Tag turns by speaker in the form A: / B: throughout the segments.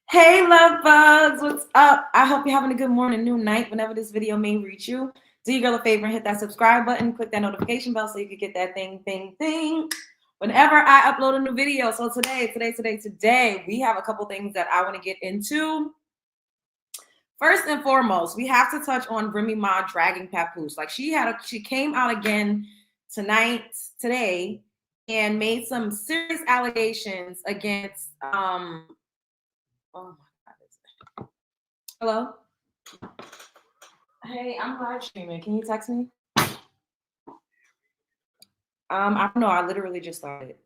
A: Hey, love bugs, what's up? I hope you're having a good morning, noon, night, whenever this video may reach you. Do your girl a favor and hit that subscribe button, click that notification bell so you can get that thing whenever I upload a new video. So today, we have a couple things that I want to get into. First and foremost, we have to touch on Remy Ma dragging Papoose. Like she came out again today, and made some serious allegations against oh my God. Hello? Hey, I'm live streaming. Can you text me? I don't know. I literally just started.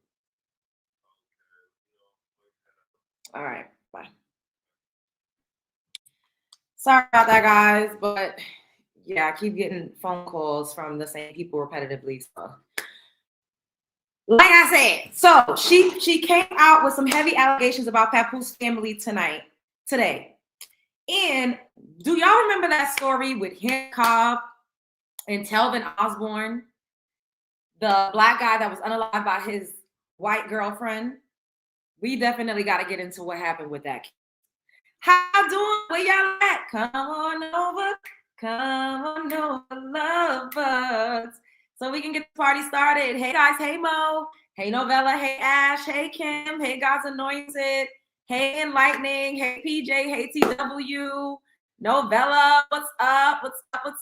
A: All right, bye. Sorry about that, guys, but yeah, I keep getting phone calls from the same people repetitively. So, like I said, so she came out with some heavy allegations about Papoose family today. And do y'all remember that story with Henry Cobb and Telvin Osborn, the black guy that was unalived by his white girlfriend? We definitely got to get into what happened with that. How doing? Where y'all at? Come on over, love bugs, so we can get the party started. Hey guys, hey Mo, hey Novella, hey Ash, hey Kim, hey God's Anointed, hey Enlightening, hey PJ, hey TW, Novella, what's up?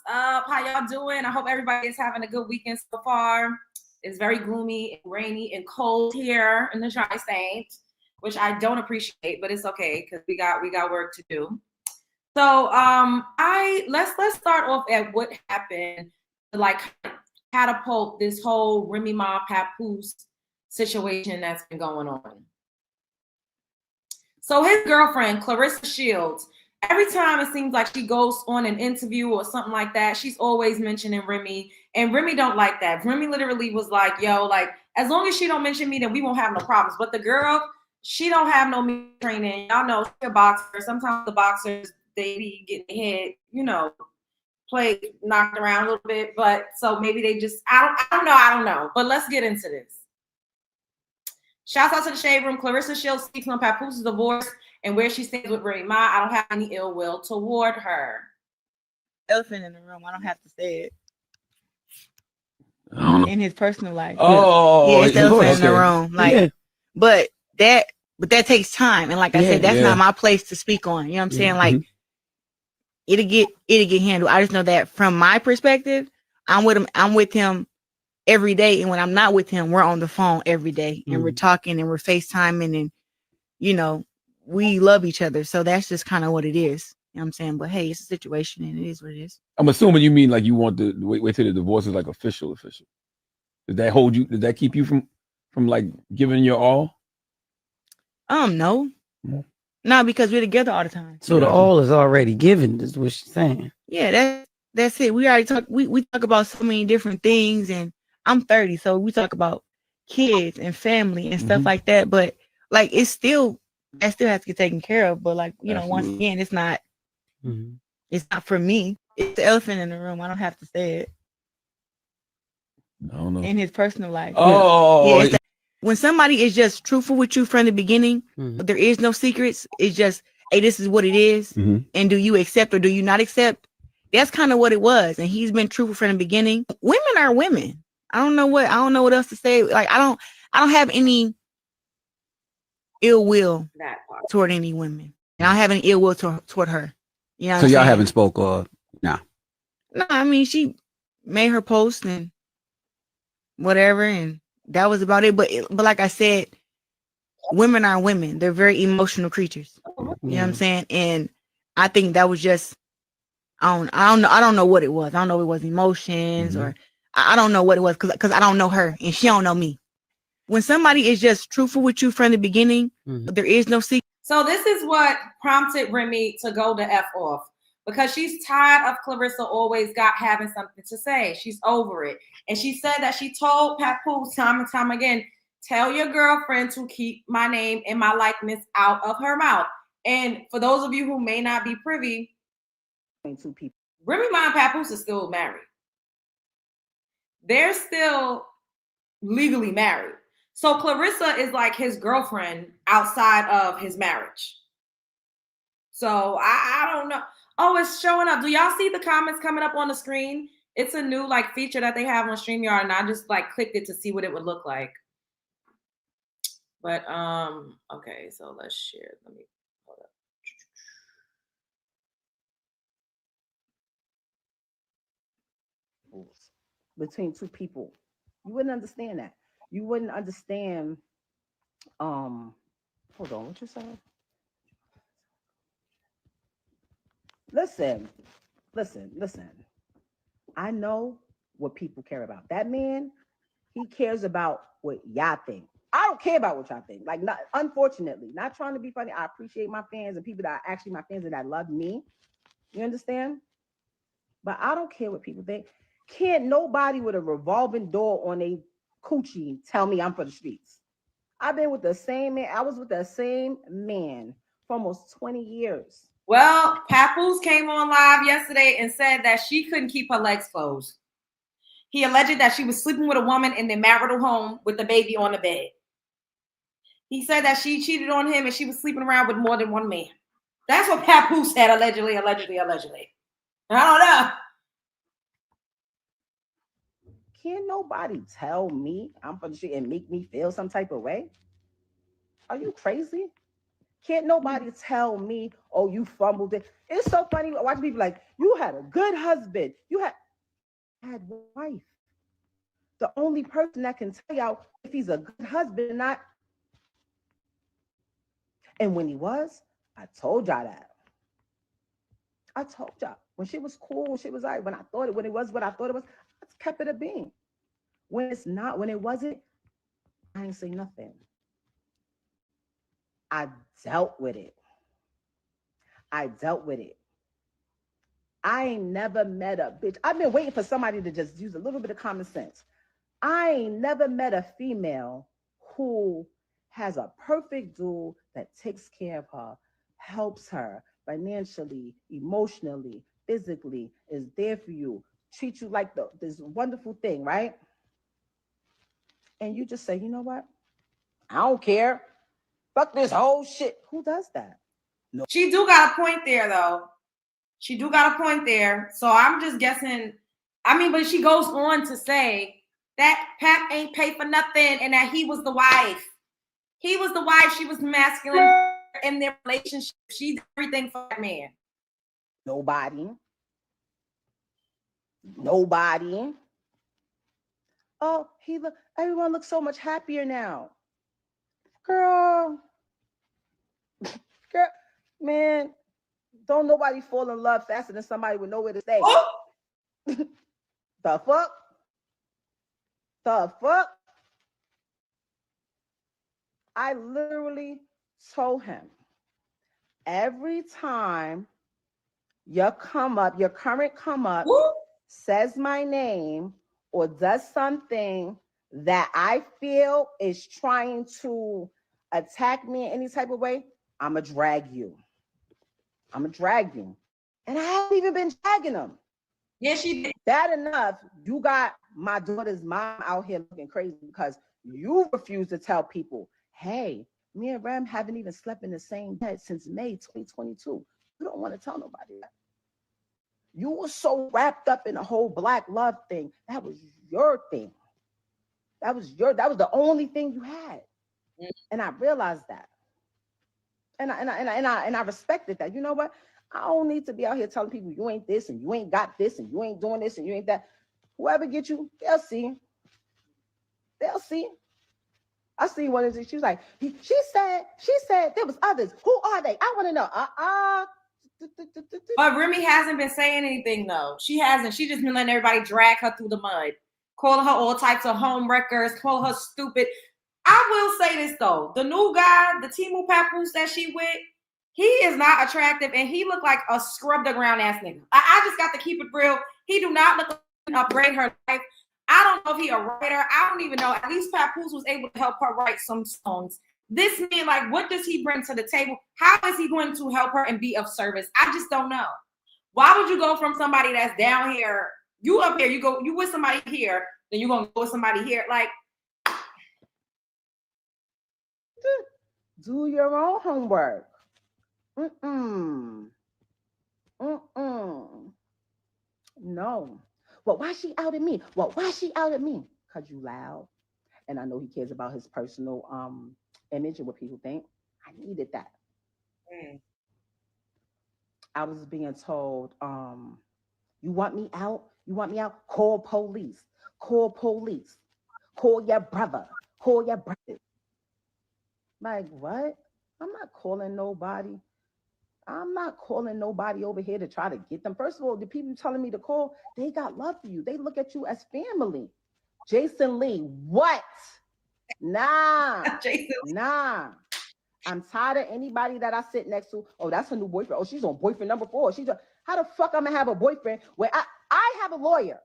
A: How y'all doing? I hope everybody is having a good weekend so far. It's very gloomy and rainy and cold here in the tri-state, which I don't appreciate, but it's okay because we got work to do. So let's start off at what happened to like catapult this whole Remy Ma Papoose situation that's been going on. So his girlfriend, Clarissa Shields, every time it seems like she goes on an interview or something like that, she's always mentioning Remy, and Remy don't like that. Remy literally was like, yo, like, as long as she don't mention me, then we won't have no problems. But the girl, she don't have no me training. Y'all know she's a boxer. Sometimes the boxers, they be getting hit, play knocked around a little bit. But so maybe they just, I don't know. But let's get into this. Shouts out to the Shade Room. Clarissa Shields speaks on Papoose's divorce and where she stands with Remy Ma. I don't have any ill will toward her.
B: Elephant in the room. I don't have to say it. In his personal life.
C: Oh,
B: yeah, it's the elephant in the room. Like, but that takes time. And like I said, that's not my place to speak on. You know what I'm saying? Like, it'll get handled. I just know that from my perspective, I'm with him every day. And when I'm not with him, we're on the phone every day and we're talking and we're FaceTiming and, we love each other. So that's just kind of what it is. You know what I'm saying? But hey, it's a situation and it is what it is.
C: I'm assuming you mean like you want to wait till the divorce is like official. Did that hold you? Did that keep you from like giving your all?
B: No. No, because we're together all the time.
D: So the all is already given, is what she's saying.
B: Yeah, that's it. We already talk. We talk about so many different things, and I'm 30, so we talk about kids and family and stuff like that. But like, that still has to get taken care of. But like, once again, it's not. It's not for me. It's the elephant in the room. I don't have to say it.
C: I don't know.
B: In his personal life.
C: Oh,
B: yeah. When somebody is just truthful with you from the beginning, but there is no secrets. It's just, hey, this is what it is, and do you accept or do you not accept? That's kind of what it was. And he's been truthful from the beginning. Women are women. I don't know what else to say. Like, I don't have any ill will toward any women, and I don't have any ill will toward her. You know.
D: So y'all haven't spoke or nah?
B: No, I mean, she made her post and whatever, and that was about it. But like I said, women are women. They're very emotional creatures. You know what I'm saying? And I think that was just, I don't know what it was. I don't know if it was emotions or I don't know what it was because I don't know her and she don't know me. When somebody is just truthful with you from the beginning, there is no secret.
A: So this is what prompted Remy to go the F off, because she's tired of Clarissa always having something to say. She's over it. And she said that she told Papoose time and time again, tell your girlfriend to keep my name and my likeness out of her mouth. And for those of you who may not be privy, two people, Remy Ma and Papoose is still married. They're still legally married. So Clarissa is like his girlfriend outside of his marriage. So I don't know. Oh, it's showing up. Do y'all see the comments coming up on the screen? It's a new like feature that they have on StreamYard, and I just like clicked it to see what it would look like. But okay, so let's share. Let me hold up.
E: Between two people, you wouldn't understand that. You wouldn't understand. Hold on, what you saying? Listen. I know what people care about. That man, he cares about what y'all think. I don't care about what y'all think. Like, not, unfortunately, not trying to be funny. I appreciate my fans and people that are actually my fans and that love me. You understand? But I don't care what people think. Can't nobody with a revolving door on a coochie tell me I'm for the streets. I've been with the same man. I was with the same man for almost 20 years.
A: Well, Papoose came on live yesterday and said that she couldn't keep her legs closed. He alleged that she was sleeping with a woman in their marital home with the baby on the bed. He said that she cheated on him and she was sleeping around with more than one man. That's what Papoose said, allegedly. I don't know.
E: Can't nobody tell me I'm for the street and make me feel some type of way? Are you crazy? Can't nobody tell me, oh, you fumbled it. It's so funny watching people like, you had a good husband. You had a wife. The only person that can tell y'all if he's a good husband or not. And when he was, I told y'all that. I told y'all. When she was cool, when she was like, when it was what I thought it was, I kept it a being. When it's not, when it wasn't, I ain't say nothing. I dealt with it. I ain't never met a bitch. I've been waiting for somebody to just use a little bit of common sense. I ain't never met a female who has a perfect dude that takes care of her, helps her financially, emotionally, physically, is there for you, treats you like this wonderful thing, right? And you just say, you know what? I don't care. Fuck this whole shit. Who does that?
A: No. She do got a point there, though. So I'm just guessing. I mean, but she goes on to say that Pap ain't paid for nothing and that he was the wife. She was masculine in their relationship. She did everything for that man.
E: Nobody. Oh, everyone looks so much happier now. Girl, man, don't nobody fall in love faster than somebody with nowhere to stay.
A: Oh.
E: The fuck? I literally told him, every time your current come up, says my name or does something that I feel is trying to attack me in any type of way, I'ma drag you. And I haven't even been dragging them.
A: Yeah, she did.
E: Bad enough, you got my daughter's mom out here looking crazy because you refuse to tell people, hey, me and Rem haven't even slept in the same bed since May 2022. You don't want to tell nobody that. You were so wrapped up in the whole black love thing. That was your thing. That was the only thing you had. And I realized that. And I respected that. You know what? I don't need to be out here telling people you ain't this and you ain't got this and you ain't doing this and you ain't that. Whoever gets you, they'll see. I see one of these. She was like, she said there was others. Who are they? I want to know.
A: But Remy hasn't been saying anything though. She hasn't. She just been letting everybody drag her through the mud, calling her all types of home wreckers, calling her stupid. I will say this though, the new guy, the Timu Papoose that she with, he is not attractive and he looked like a scrubbed around ass nigga. I just got to keep it real. He do not look like to upgrade her life. I don't know if he a writer. I don't even know. At least Papoose was able to help her write some songs. This man, like, what does he bring to the table? How is he going to help her and be of service? I just don't know. Why would you go from somebody that's down here, you up here, you with somebody here, then you're going to go with somebody here? Like,
E: do your own homework. Mm-mm. No. Well, why she out at me? Well, why she out at me? Because you loud. And I know he cares about his personal image and what people think. I needed that.
A: Mm.
E: I was being told, you want me out? You want me out? Call police. Call police. Call your brother. Call your brother. Like, what? I'm not calling nobody. I'm not calling nobody over here to try to get them. First of all, the people telling me to call, they got love for you. They look at you as family. Jason Lee, what? Nah,
A: Jason.
E: nah. I'm tired of anybody that I sit next to. Oh, that's her new boyfriend. Oh, she's on boyfriend number 4. How the fuck I'm gonna have a boyfriend where I have a lawyer?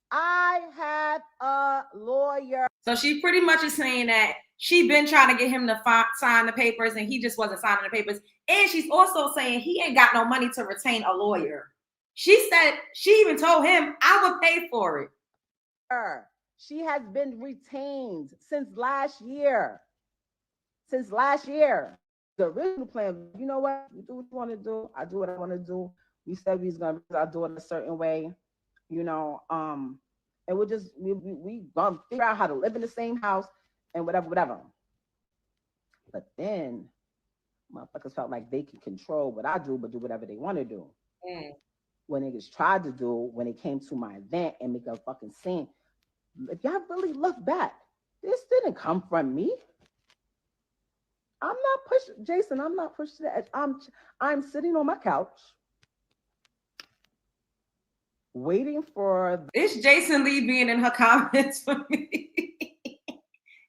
E: I have a lawyer.
A: So she pretty much is saying that she been trying to get him to sign the papers and he just wasn't signing the papers. And she's also saying he ain't got no money to retain a lawyer. She said, she even told him, I would pay for it.
E: She has been retained since last year. Since last year. The original plan, you know what? You do what you want to do. I do what I want to do. We said we was gonna do it a certain way, you know. And we're just we gonna figure out how to live in the same house and whatever. But then motherfuckers felt like they can control what I do, but do whatever they want to do. When niggas tried to do, when it came to my event and make a fucking scene, if y'all really look back, this didn't come from me. I'm not pushing, Jason. I'm not pushing the edge. I'm sitting on my couch, waiting for.
A: It's Jason Lee being in her comments for me.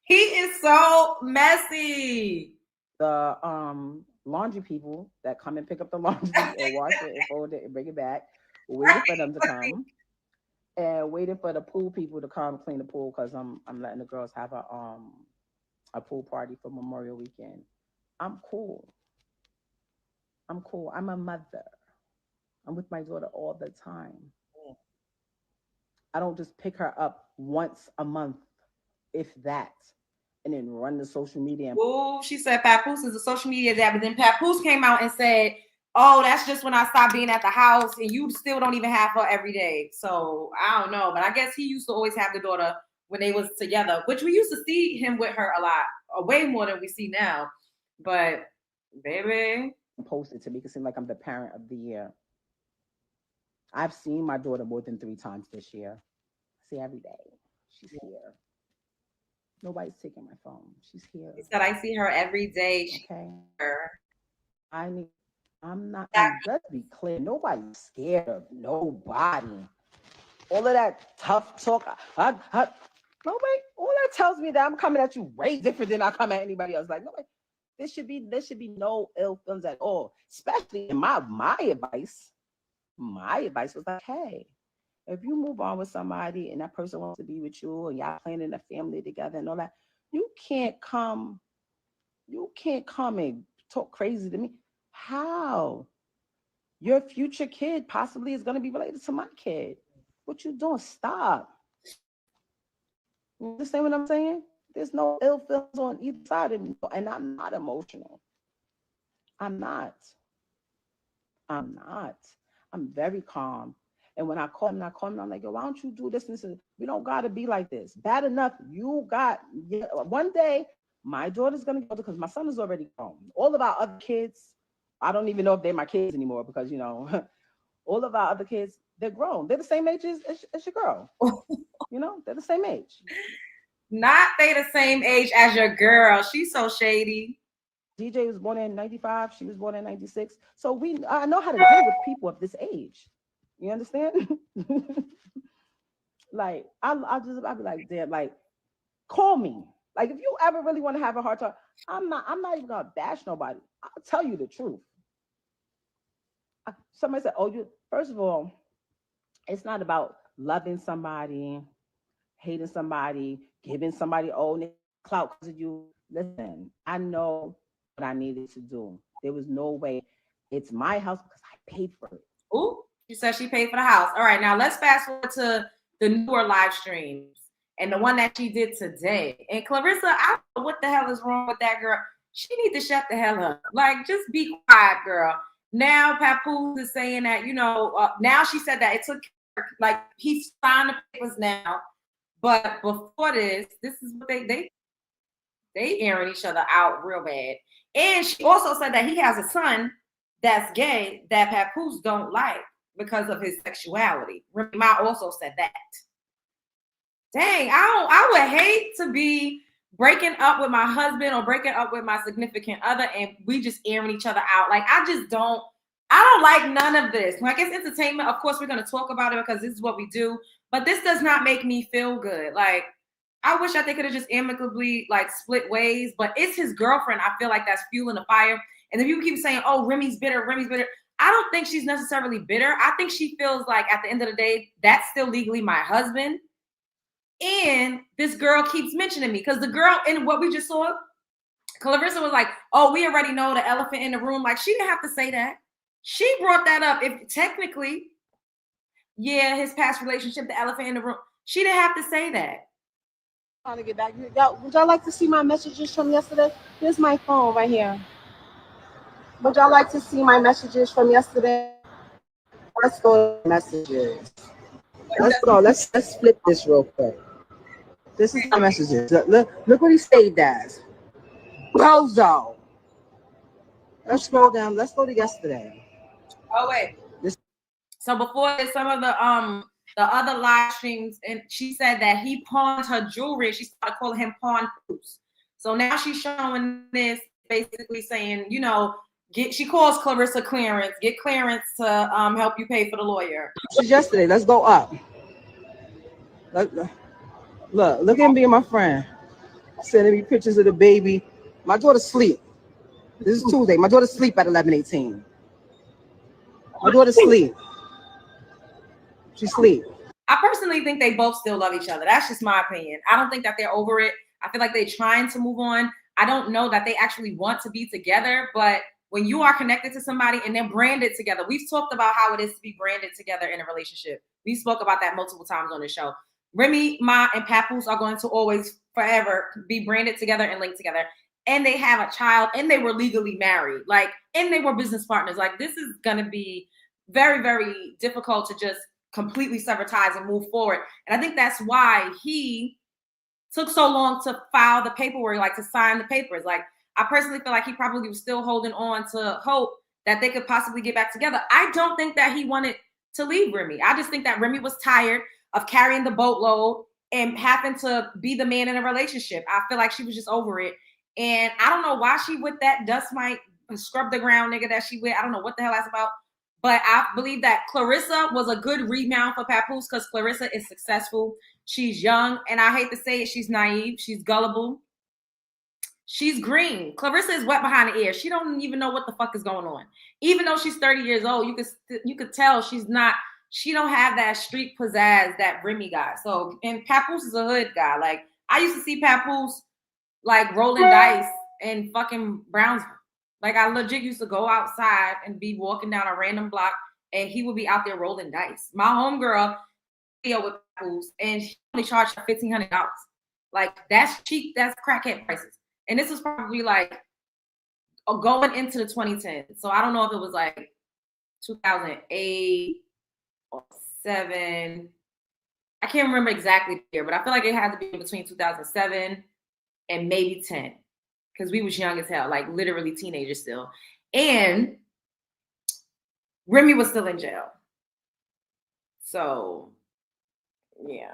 A: He is so messy.
E: The laundry people that come and pick up the laundry and wash it and fold it and bring it back, waiting for them to come, and waiting for the pool people to come clean the pool because I'm letting the girls have a pool party for Memorial Weekend. I'm cool. I'm a mother. I'm with my daughter all the time. I don't just pick her up once a month, if that, and then run the social media.
A: Oh, she said Papoose is a social media dad, but then Papoose came out and said, oh, that's just when I stopped being at the house and you still don't even have her every day. So I don't know, but I guess he used to always have the daughter when they was together, which we used to see him with her a lot, way more than we see now. But baby,
E: posted to make it seem like I'm the parent of the year. I've seen my daughter more than 3 times this year. I see every day. She's here. Nobody's taking my phone. She's here.
A: He said I see her every day.
E: Okay.
A: Her.
E: I'm not. Let's be clear. Nobody's scared of nobody. All of that tough talk. Nobody. All that tells me that I'm coming at you way different than I come at anybody else. Like nobody. There should be no ill feelings at all. Especially in my advice. My advice was like, hey, if you move on with somebody and that person wants to be with you and y'all planning a family together and all that, you can't come and talk crazy to me. How? Your future kid possibly is going to be related to my kid. What you doing? Stop. You understand what I'm saying? There's no ill feelings on either side of me, and I'm not emotional. I'm not. I'm very calm. And when I call him, I'm like, yo, why don't you do this? And we don't got to be like this. Bad enough. One day, my daughter's going to go because my son is already grown. All of our other kids, I don't even know if they're my kids anymore because, all of our other kids, they're grown. They're the same age as your girl. They're the same age.
A: Not they the same age as your girl. She's so shady.
E: DJ was born in 95. She was born in 96. So I know how to deal with people of this age. You understand? Like, I'll be like, damn, like, call me. Like, if you ever really want to have a hard time, I'm not even gonna bash nobody. I'll tell you the truth. Somebody said, first of all, it's not about loving somebody, hating somebody, giving somebody clout because of you. Listen, I know what I needed to do. There was no way. It's my house because I paid for it.
A: Ooh, she said she paid for the house. All right, now let's fast forward to the newer live streams and the one that she did today. And Clarissa, I don't know what the hell is wrong with that girl. she need to shut the hell up. Like, just be quiet, girl. Now Papoose is saying that, you know, now she said that it took, like, he's signed the papers now. But before this is what they airing each other out real bad. And she also said that he has a son that's gay that Papoose don't like because of his sexuality. Remy Ma also said that. Dang, I would hate to be breaking up with my husband or breaking up with my significant other and we just airing each other out. Like, I don't like none of this. Like, it's entertainment. Of course, we're going to talk about it because this is what we do. But this does not make me feel good. Like, I wish that they could have just amicably, like, split ways. But it's his girlfriend. I feel like that's fueling the fire. And if you keep saying, oh, Remy's bitter. I don't think she's necessarily bitter. I think she feels like at the end of the day, that's still legally my husband. And this girl keeps mentioning me because the girl in what we just saw, Clarissa was like, oh, we already know the elephant in the room. Like, she didn't have to say that. She brought that up. If technically, yeah, his past relationship, the elephant in the room, she didn't have to say that.
E: Trying to get back. Would y'all like to see my messages from yesterday? Here's my phone right here. Would y'all like to see my messages from yesterday? Let's go to messages. Let's go. Let's flip this real quick. This is my messages. Look what he saved as. Bozo. Let's scroll down. Let's go to yesterday.
A: Oh wait. So before this, some of the other live streams, and she said that he pawned her jewelry. She started calling him Pawn Poose. So now she's showing this, basically saying, you know, she calls Clarissa clearance. Get clearance to help you pay for the lawyer.
E: This is yesterday. Let's go up. Look at him being my friend. Sending me pictures of the baby. My daughter's asleep. This is Tuesday. My daughter's asleep at 11:18. My daughter's asleep. She's asleep.
A: I personally think they both still love each other. That's just my opinion. I don't think that they're over it. I feel like they're trying to move on. I don't know that they actually want to be together, but when you are connected to somebody and they're branded together, we've talked about how it is to be branded together in a relationship. We spoke about that multiple times on the show. Remy Ma and Papoose are going to always forever be branded together and linked together. And they have a child and they were legally married, like, and they were business partners. Like, this is going to be very, very difficult to just completely sever ties and move forward. And I think that's why he took so long to file the paperwork, like to sign the papers. Like, I personally feel like he probably was still holding on to hope that they could possibly get back together. I don't think that he wanted to leave Remy. I just think that Remy was tired of carrying the boatload and having to be the man in a relationship. I feel like she was just over it. And I don't know why she with that dust mite scrub the ground nigga that she with. I don't know what the hell that's about. But I believe that Clarissa was a good rebound for Papoose because Clarissa is successful. She's young. And I hate to say it, she's naive. She's gullible. She's green. Clarissa is wet behind the ears. She don't even know what the fuck is going on. Even though she's 30 years old, you could tell she don't have that street pizzazz that Remy got. So, and Papoose is a hood guy. Like, I used to see Papoose like rolling dice in fucking Brownsville. Like, I legit used to go outside and be walking down a random block and he would be out there rolling dice. My homegirl with Papoose and she only charged her $1,500. Like, that's cheap. That's crackhead prices. And this was probably like going into the 2010s. So I don't know if it was like 2008 or 7. I can't remember exactly the year, but I feel like it had to be between 2007 and maybe 10. Because we was young as hell, like literally teenagers still. And Remy was still in jail. So, yeah.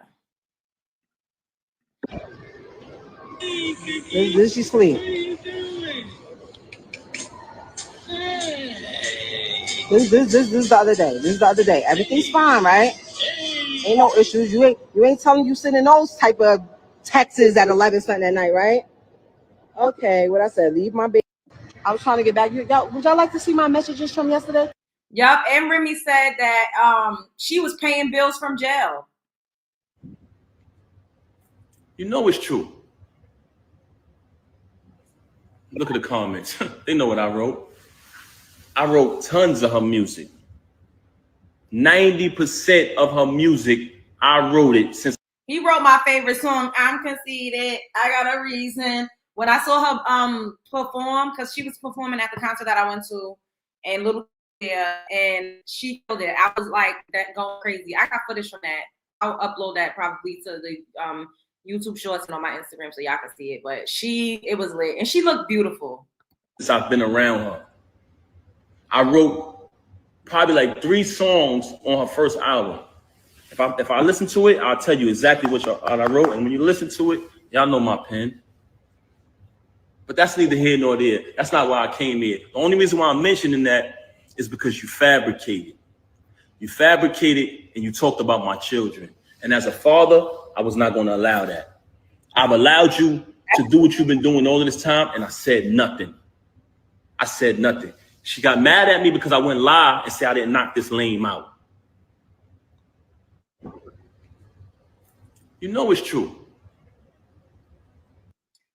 E: This she sleep. This the other day. This is the other day. Everything's fine, right? Ain't no issues. You ain't telling you sending those type of texts at 11 something at night, right? Okay, what I said, leave my baby. I was trying to get back. Would y'all like to see my messages from yesterday?
A: Yup, and Remy said that she was paying bills from jail.
F: You know it's true. Look at the comments. They know what I wrote. I wrote tons of her music. 90% of her music, I wrote it since.
A: He wrote my favorite song, I'm Conceited, I Got a Reason, when I saw her perform, because she was performing at the concert that I went to, and Little and she killed it. I was like that going crazy. I got footage from that. I'll upload that probably to the YouTube shorts and on my Instagram so y'all can see it. But it was lit, and she looked beautiful.
F: Since I've been around her, I wrote probably like 3 songs on her first album. If I listen to it, I'll tell you exactly what I wrote. And when you listen to it, y'all know my pen. But that's neither here nor there. That's not why I came here. The only reason why I'm mentioning that is because you fabricated. You fabricated and you talked about my children. And as a father, I was not going to allow that. I've allowed you to do what you've been doing all of this time, and I said nothing. I said nothing. She got mad at me because I went live and said I didn't knock this lame out. You know it's true.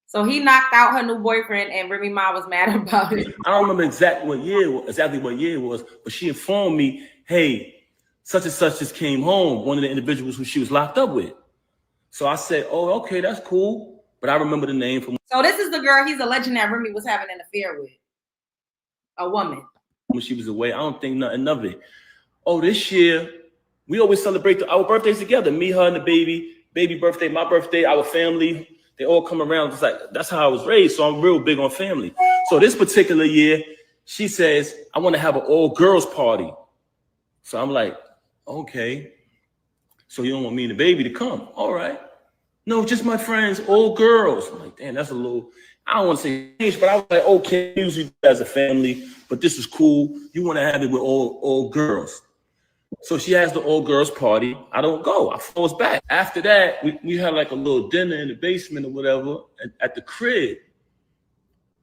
A: So he knocked out her new boyfriend, and Remy Ma was mad about it.
F: I don't remember exactly what year it was, but she informed me, hey, such and such just came home, one of the individuals who she was locked up with. So I said, oh, okay, that's cool. But I remember the name from.
A: So this is the girl he's alleging that Remy was having an affair with. A woman.
F: When she was away, I don't think nothing of it. Oh, this year, we always celebrate our birthdays together. Me, her, and the baby birthday, my birthday, our family. They all come around. It's like, that's how I was raised. So I'm real big on family. So this particular year, she says, I want to have an all girls party. So I'm like, okay. So you don't want me and the baby to come? All right. No, just my friends, all girls. I'm like, damn, that's a little, I don't want to say change, but I was like, okay, usually as a family, but this is cool. You want to have it with all girls. So she has the all girls party. I don't go. I falls back. After that, we had like a little dinner in the basement or whatever at the crib.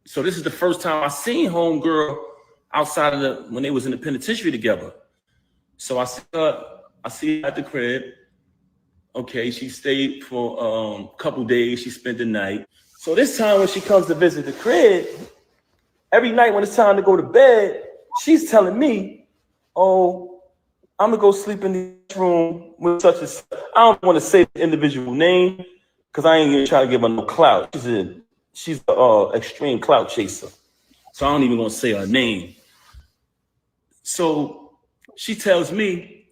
F: So this is the first time I seen homegirl outside of when they was in the penitentiary together. So I see her at the crib. Okay, she stayed for a couple days. She spent the night. So this time when she comes to visit the crib, every night when it's time to go to bed, she's telling me, oh, I'm gonna go sleep in the room with such and such. I don't want to say the individual name because I ain't gonna try to give her no clout. She's an extreme clout chaser. So I don't even gonna say her name. So she tells me,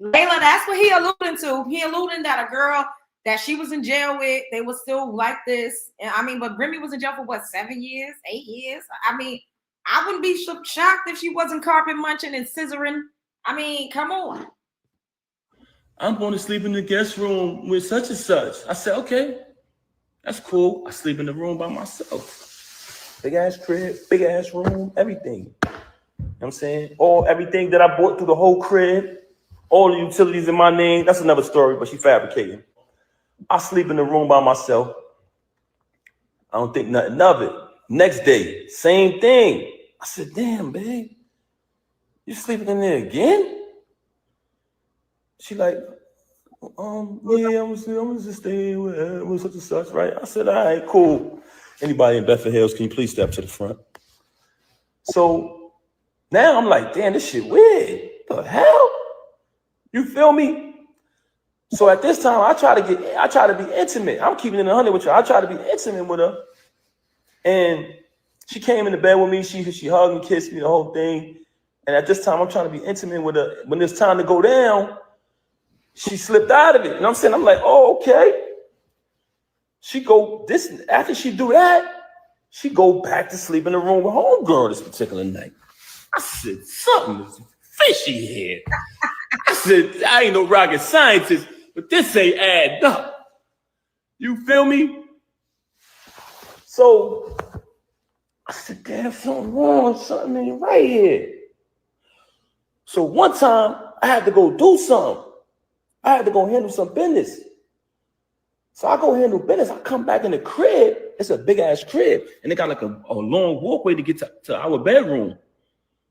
A: Layla, that's what he alluding to. He alluding that a girl that she was in jail with, they was still like this. And I mean, but Remy was in jail for what, 7 years, 8 years? I mean, I wouldn't be shocked if she wasn't carpet munching and scissoring. I mean, come on.
F: I'm going to sleep in the guest room with such and such. I said, okay, that's cool. I sleep in the room by myself. Big ass crib, big ass room, everything. You know what I'm saying? Everything that I bought through the whole crib, all the utilities in my name. That's another story, but she fabricating. I sleep in the room by myself. I don't think nothing of it. Next day, same thing. I said, damn, babe. You sleeping in there again? She like, yeah, I'm just staying with such and such, right? I said, all right, cool. Anybody in Bedford Hills, can you please step to the front? So now I'm like, damn, this shit weird. What the hell? You feel me? So at this time, I try to be intimate. I'm keeping it 100 with you. I try to be intimate with her. And she came in the bed with me. She hugged and kissed me, the whole thing. And at this time, I'm trying to be intimate with her. When it's time to go down, she slipped out of it. You know what I'm saying? I'm like, oh, okay. After she do that, she go back to sleep in the room with homegirl this particular night. I said, something is fishy here. I said, I ain't no rocket scientist, but this ain't add up. You feel me? So I said, damn, something wrong, something ain't right here. So one time I had to go do something. I had to go handle some business. So I go handle business. I come back in the crib. It's a big ass crib. And they got like a long walkway to get to our bedroom.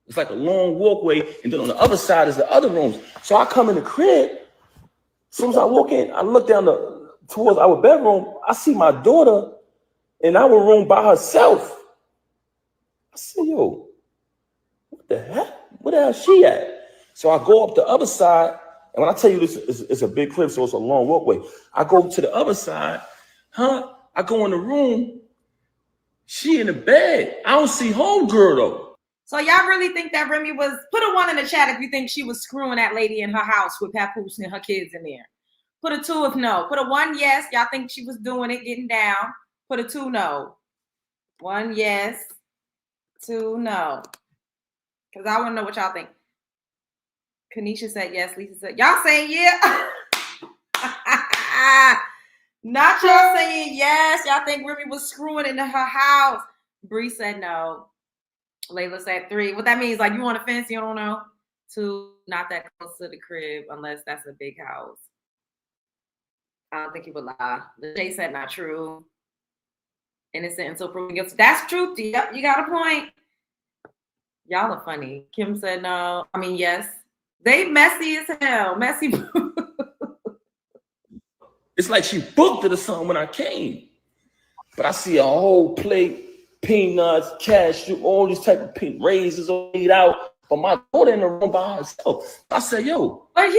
F: It's like a long walkway. And then on the other side is the other rooms. So I come in the crib. As soon as I walk in, I look down towards our bedroom. I see my daughter in our room by herself. I said, yo, what the heck? Where the hell is she at? So I go up the other side. And when I tell you this is a big crib, so it's a long walkway. I go to the other side. I go in the room. She in the bed. I don't see homegirl though.
A: So y'all really think that Remy was, put a 1 in the chat if you think she was screwing that lady in her house with Papoose and her kids in there. Put a 2 if no. Put a 1 yes. Y'all think she was doing it, getting down. Put a 2 no. 1 yes. 2 no. Because I want to know what y'all think. Kanisha said yes. Lisa said, y'all saying yeah. Not y'all saying yes. Y'all think Remy was screwing into her house. Bree said no. Layla said 3. What that means, like you on the fence, you don't know. 2, not that close to the crib unless that's a big house. I don't think he would lie. Jay said not true. Innocent until proven guilty. That's truth. Yep, you got a point. Y'all are funny. Kim said no. I mean, yes. They messy as hell. Messy.
F: It's like she booked it or something when I came. But I see a whole plate, peanuts, cashew, all these type of raisins all laid out. But my daughter in the room by herself. I said, yo.
A: But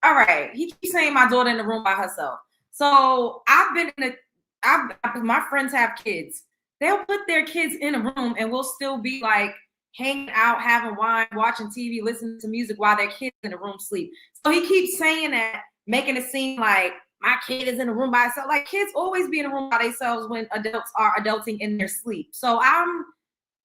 A: all right. He keeps saying my daughter in the room by herself. So my friends have kids. They'll put their kids in a room and we'll still be like hanging out, having wine, watching TV, listening to music while their kids in the room sleep. So he keeps saying that, making it seem like my kid is in the room by herself. Like kids always be in a room by themselves when adults are adulting in their sleep. So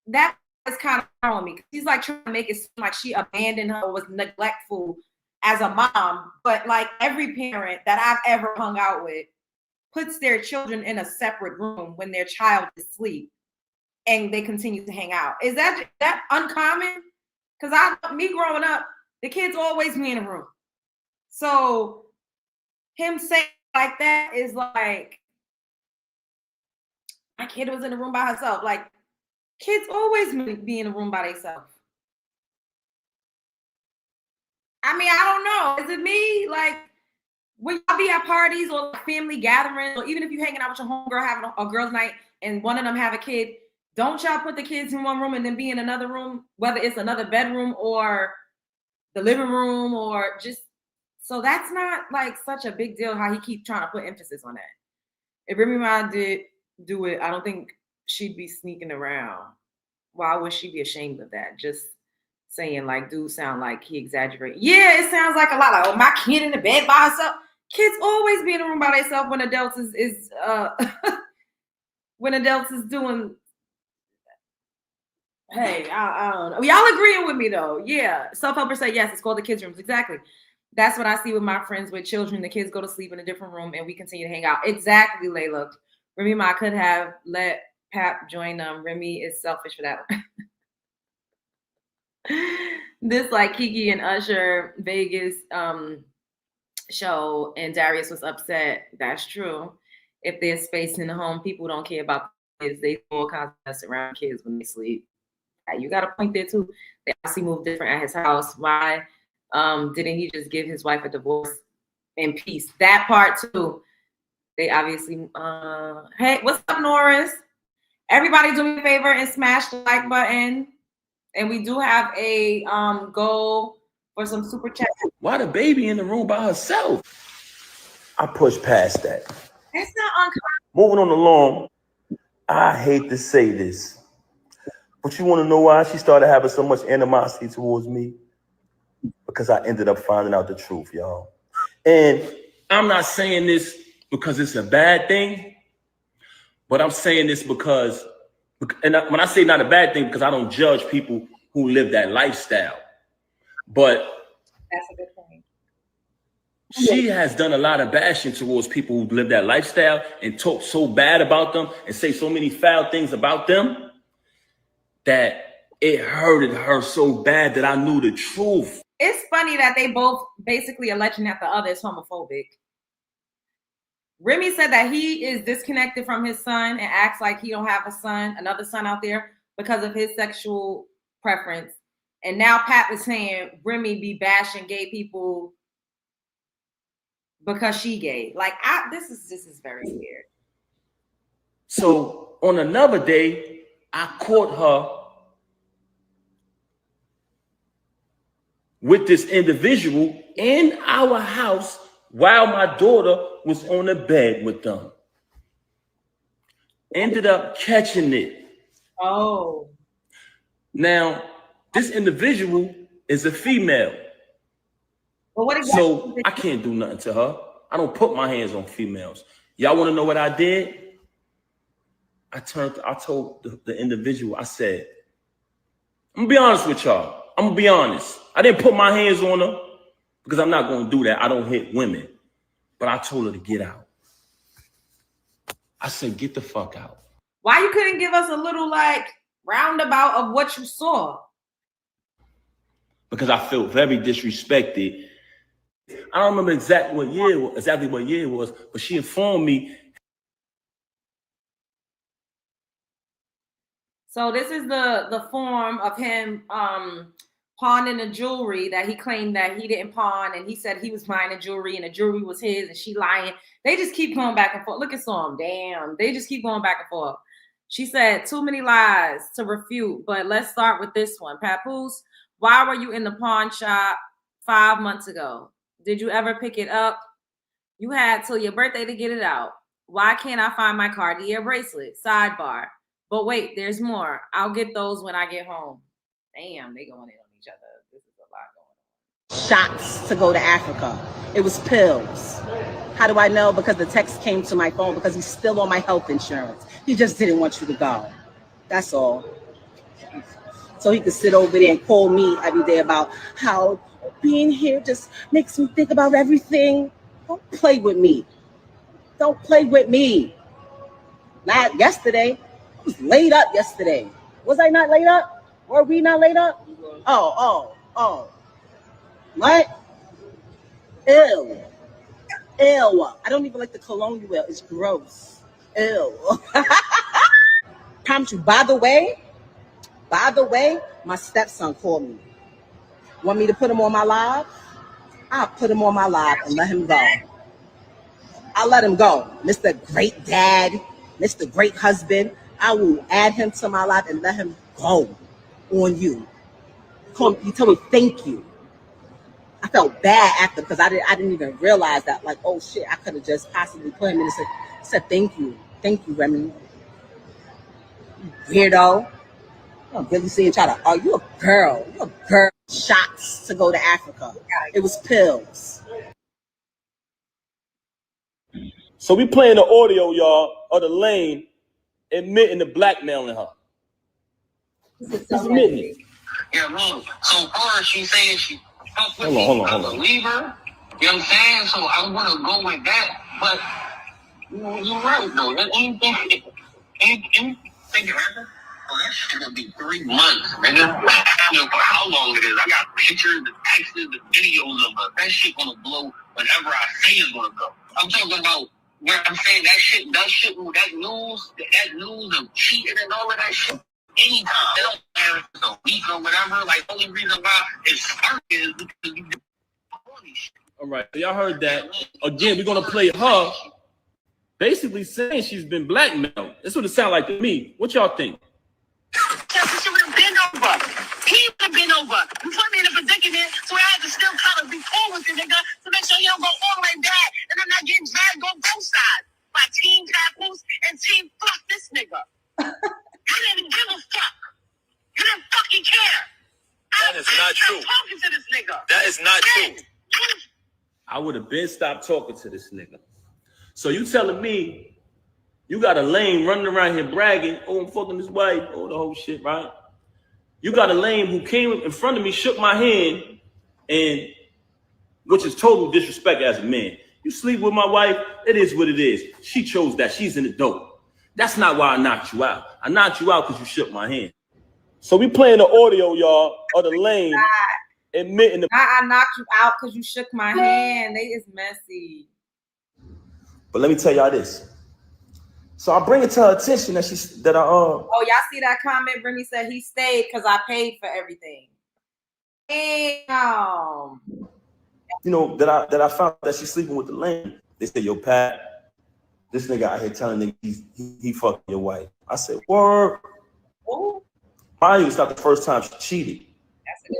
A: that is kind of throwing me. He's like trying to make it seem like she abandoned her, was neglectful as a mom. But like every parent that I've ever hung out with puts their children in a separate room when their child is asleep and they continue to hang out. Is that uncommon? Because me growing up, the kids always be in a room. So him saying like that is like, my kid was in the room by herself. Like, kids always be in a room by themselves. I mean, I don't know. Is it me? Like, when y'all be at parties or family gatherings, or even if you're hanging out with your homegirl having a girls' night and one of them have a kid, don't y'all put the kids in one room and then be in another room, whether it's another bedroom or the living room or just, so that's not like such a big deal how he keeps trying to put emphasis on that. If Remy Ma did do it, I don't think she'd be sneaking around. Why would she be ashamed of that? Just saying like, dude sound like he exaggerated. Yeah, it sounds like a lot. Like, oh, my kid in the bed by herself. Kids always be in a room by themselves when adults is when adults is doing. Hey, I don't know. Y'all agreeing with me though? Yeah. Self-helper said yes. It's called the kids' rooms. Exactly. That's what I see with my friends with children. The kids go to sleep in a different room and we continue to hang out. Exactly, Layla. Remy Ma could have let Pap join them. Remy is selfish for that. This like Kiki and Usher Vegas show, and Darius was upset. That's true. If there's space in the home, people don't care about kids. They all kinds of mess around kids when they sleep. You got a point there too. They obviously moved different at his house. Why didn't he just give his wife a divorce in peace? That part too. They obviously hey, what's up, Norris? Everybody do me a favor and smash the like button. And we do have a goal for some super chat.
F: Why the baby in the room by herself? I pushed past that.
A: It's not uncommon.
F: Moving on along, I hate to say this, but you want to know why she started having so much animosity towards me? Because I ended up finding out the truth, y'all. And I'm not saying this because it's a bad thing, but I'm saying this because, and when I say not a bad thing, because I don't judge people who live that lifestyle. But
A: that's a good point.
F: She has done a lot of bashing towards people who live that lifestyle and talk so bad about them and say so many foul things about them that it hurted her so bad that I knew the truth.
A: It's funny that they both basically alleging that the other is homophobic. Remy said that he is disconnected from his son and acts like he don't have a son, another son out there because of his sexual preference. And now Pat is saying Remy be bashing gay people because she gay. Like, this is very weird.
F: So on another day, I caught her with this individual in our house while my daughter was on the bed with them. ended up catching it.
A: Oh.
F: Now, this individual is a female.
A: Well, what exactly?
F: So I can't do nothing to her. I don't put my hands on females. Y'all want to know what I did? I told the individual, I said, I'm gonna be honest with y'all. I'm gonna be honest. I didn't put my hands on her because I'm not gonna do that. I don't hit women. But I told her to get out. I said, get the fuck out.
A: Why you couldn't give us a little like roundabout of what you saw?
F: Because I felt very disrespected. I don't remember exactly what year it was, but she informed me.
A: So this is the form of him pawning the jewelry that he claimed that he didn't pawn, and he said he was buying the jewelry and the jewelry was his and she lying. They just keep going back and forth. Look at some, damn. They just keep going back and forth. She said too many lies to refute, but let's start with this one. Papoose, why were you in the pawn shop 5 months ago? Did you ever pick it up? You had till your birthday to get it out. Why can't I find my Cartier bracelet? Sidebar. But wait, there's more. I'll get those when I get home. Damn, they going in on each other. This is a lot going on.
E: Shots to go to Africa. It was pills. How do I know? Because the text came to my phone because he's still on my health insurance. He just didn't want you to go. That's all. So he could sit over there and call me every day about how being here just makes me think about everything. Don't play with me. Don't play with me. Not yesterday. I was laid up yesterday. Was I not laid up? Were we not laid up? Oh. What? Ew. I don't even like the cologne you wear. It's gross. Ew. Promise you. By the way, my stepson called me. Want me to put him on my live? I'll put him on my live and let him go. I'll let him go. Mr. Great Dad, Mr. Great Husband. I will add him to my live and let him go on you. He told me thank you. I felt bad after because I didn't even realize that, like, oh shit, I could have just possibly put him in and said thank you, Remy. Weirdo. I'm really seeing you a girl. Shots to go to Africa. It was pills.
F: So we playing the audio, y'all, of the lane admitting to blackmailing her. He's admitting it.
G: Yeah, bro. So far, she's saying she fucked with me.
F: Hold on.
G: I believe her. You know what I'm saying? So I'm gonna go with that. But you're right, though. That anything happen? Oh, that shit gonna be 3 months, nigga. I don't know for how long it is. I got pictures, the texts, the videos of her. That shit gonna blow whenever I say it's gonna go. I'm talking about where I'm saying that news of cheating and all of that shit. Anytime. They don't matter if it's a week or whatever. Like, only reason why it started is because you do shit.
F: All right, y'all heard that. Again, we're gonna play her basically saying she's been blackmailed. That's what it sounds like to me. What y'all think?
G: She would have been over. He would have been over. You put me in a predicament, so I had to still kind of be cool with the nigga to make sure he don't go all the way back and I'm not getting dragged on both sides. My team Papoose and team fuck this nigga. You didn't give a fuck. You didn't fucking care.
H: That is not true.
G: Talking to this nigga.
H: That is not true.
F: I would have been stopped talking to this nigga. So you telling me you got a lame running around here bragging, oh, I'm fucking this wife, oh, the whole shit, right? You got a lame who came in front of me, shook my hand, and which is total disrespect as a man. You sleep with my wife, it is what it is. She chose that. She's in the dope. That's not why I knocked you out. I knocked you out because you shook my hand. So we playing the audio, y'all, of the lane admitting the
A: I knocked you out because you shook my hand. They is messy.
F: But let me tell y'all this. So I bring it to her attention that
A: Oh, y'all see that comment? Remy said he stayed because I paid for everything. Damn.
F: You know, that I found that she's sleeping with the lane. They said, yo, Pat, this nigga out here telling niggas he fucking your wife. I said, word.
A: Ooh.
F: Mind you, it's not the first time she cheated.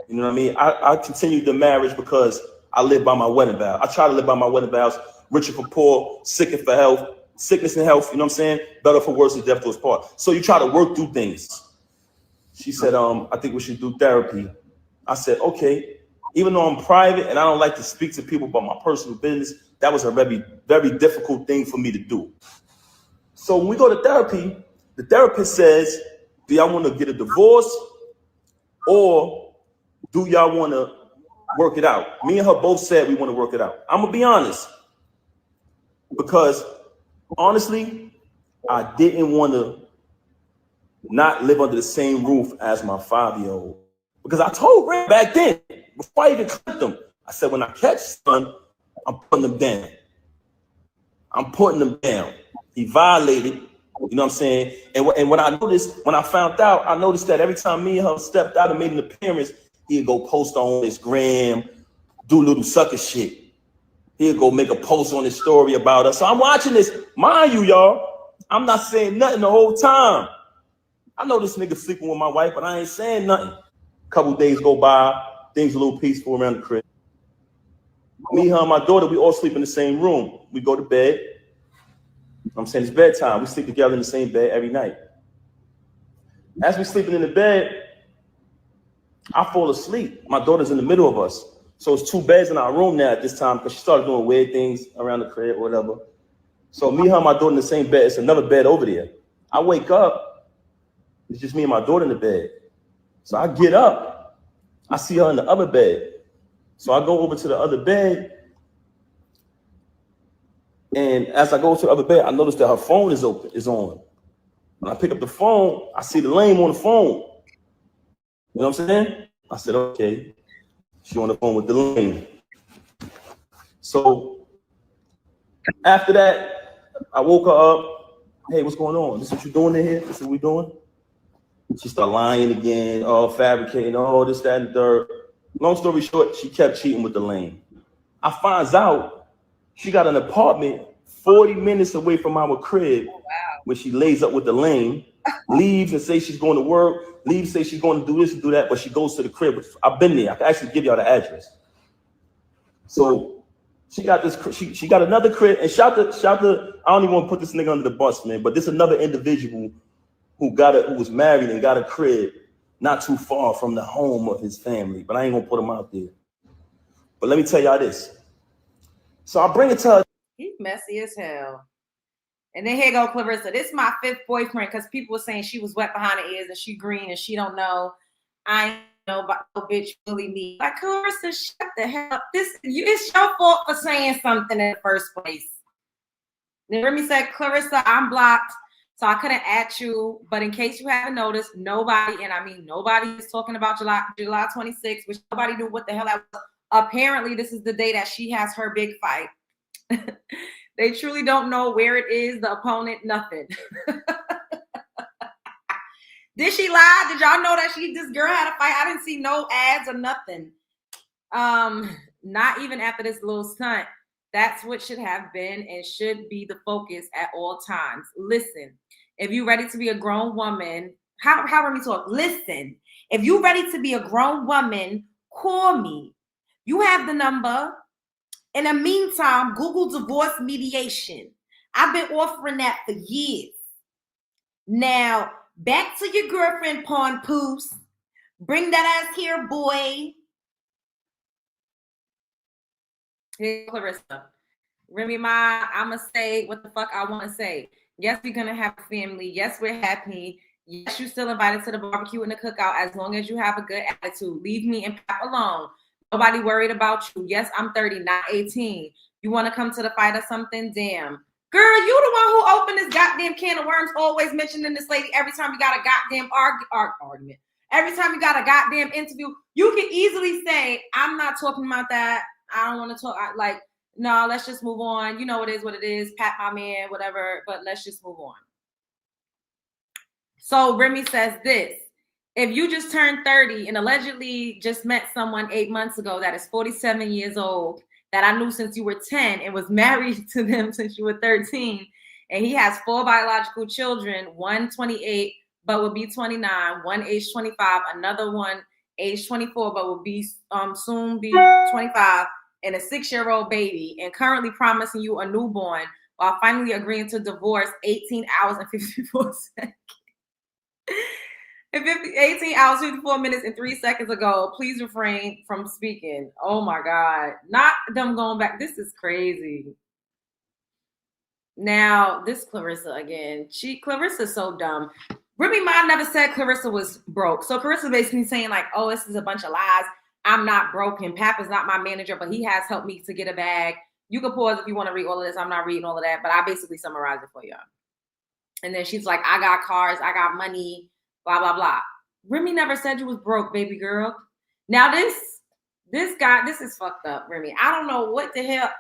F: You know what I mean? I continued the marriage because I live by my wedding vow. I try to live by my wedding vows. Richer for poor, sicker for health. sickness and health, you know what I'm saying? Better for worse and death do us part. So you try to work through things. She said, I think we should do therapy. I said, okay. Even though I'm private and I don't like to speak to people about my personal business, that was a very, very difficult thing for me to do. So when we go to therapy, the therapist says, do y'all want to get a divorce or do y'all want to work it out? Me and her both said we want to work it out. I'm going to be honest. Because honestly, I didn't want to not live under the same roof as my 5-year-old. Because I told Remy back then, before I even cut them, I said, when I catch son, I'm putting them down. I'm putting them down. He violated, you know what I'm saying? And when I noticed, when I found out, I noticed that every time me and her stepped out and made an appearance, he'd go post on his gram, do little sucker shit. He'd go make a post on his story about us. So I'm watching this. Mind you, y'all, I'm not saying nothing the whole time. I know this nigga sleeping with my wife, but I ain't saying nothing. A couple days go by, things a little peaceful around the crib. Me, her, and my daughter, we all sleep in the same room. We go to bed. I'm saying it's bedtime. We sleep together in the same bed every night. As we sleeping in the bed, I fall asleep. My daughter's in the middle of us. So it's 2 beds in our room now at this time because she started doing weird things around the crib or whatever. So me, her, and my daughter in the same bed. It's another bed over there. I wake up. It's just me and my daughter in the bed. So I get up. I see her in the other bed. So I go over to the other bed. And as I go to the other bed, I notice that her phone is on. When I pick up the phone, I see the lame on the phone. You know what I'm saying? I said, okay. She on the phone with the lame. So after that, I woke her up. Hey, what's going on? This is what you doing in here? This is what we doing? She started lying again, fabricating, this, that, and the third. Long story short, she kept cheating with the lame. I finds out she got an apartment 40 minutes away from our crib where she lays up with the lame, leaves and says she's going to work, leaves, say she's going to do this and do that, but she goes to the crib. I've been there. I can actually give y'all the address. So she got this, she got another crib, and shout to, I don't even want to put this nigga under the bus, man, but this another individual who was married and got a crib not too far from the home of his family, but I ain't gonna put him out there. But let me tell y'all this. So I bring it to her.
A: He's messy as hell. And then here go Clarissa. This is my 5th boyfriend because people were saying she was wet behind the ears and she green and she don't know. I know about no bitch really me. Like, Clarissa, shut the hell up. It's your fault for saying something in the first place. Then Remy said, Clarissa, I'm blocked, so I couldn't add you. But in case you haven't noticed, nobody, and I mean nobody, is talking about July 26th, which nobody knew what the hell that was. Apparently, this is the day that she has her big fight. They truly don't know where it is, the opponent, nothing. Did she lie? Did y'all know that this girl had a fight? I didn't see no ads or nothing. Not even after this little stunt. That's what should have been and should be the focus at all times. Listen, if you're ready to be a grown woman, how Remy talk? Listen, if you're ready to be a grown woman, call me. You have the number. In the meantime, Google divorce mediation. I've been offering that for years. Now, back to your girlfriend, Papoose. Bring that ass here, boy. Hey, Clarissa. Remy, I'm going to say what the fuck I want to say. Yes, we're going to have a family. Yes, we're happy. Yes, you're still invited to the barbecue and the cookout as long as you have a good attitude. Leave me and Pap alone. Nobody worried about you. Yes, I'm 30, not 18. You want to come to the fight or something? Damn. Girl, you the one who opened this goddamn can of worms, always mentioning this lady every time you got a goddamn argument. Every time you got a goddamn interview, you can easily say, I'm not talking about that. I don't want to talk. No, let's just move on. You know it is what it is. Pat my man, whatever, but let's just move on. So Remy says this. If you just turned 30 and allegedly just met someone 8 months ago that is 47 years old, that I knew since you were 10 and was married to them since you were 13, and he has 4 biological children, one 28 but will be 29, one age 25, another one age 24 but will be soon be 25, and a 6-year-old baby, and currently promising you a newborn, while finally agreeing to divorce 18 hours and 54 seconds. 18 hours, 54 minutes, and 3 seconds ago. Please refrain from speaking. Oh my God. Not them going back. This is crazy. Now, this Clarissa again. Clarissa's so dumb. Remy Ma never said Clarissa was broke. So Clarissa basically saying like, oh, this is a bunch of lies. I'm not broken. Pap is not my manager, but he has helped me to get a bag. You can pause if you want to read all of this. I'm not reading all of that, but I basically summarized it for y'all. And then she's like, I got cars, I got money, blah, blah, blah. Remy never said you was broke, baby girl. Now this guy, this is fucked up, Remy. I don't know what the hell,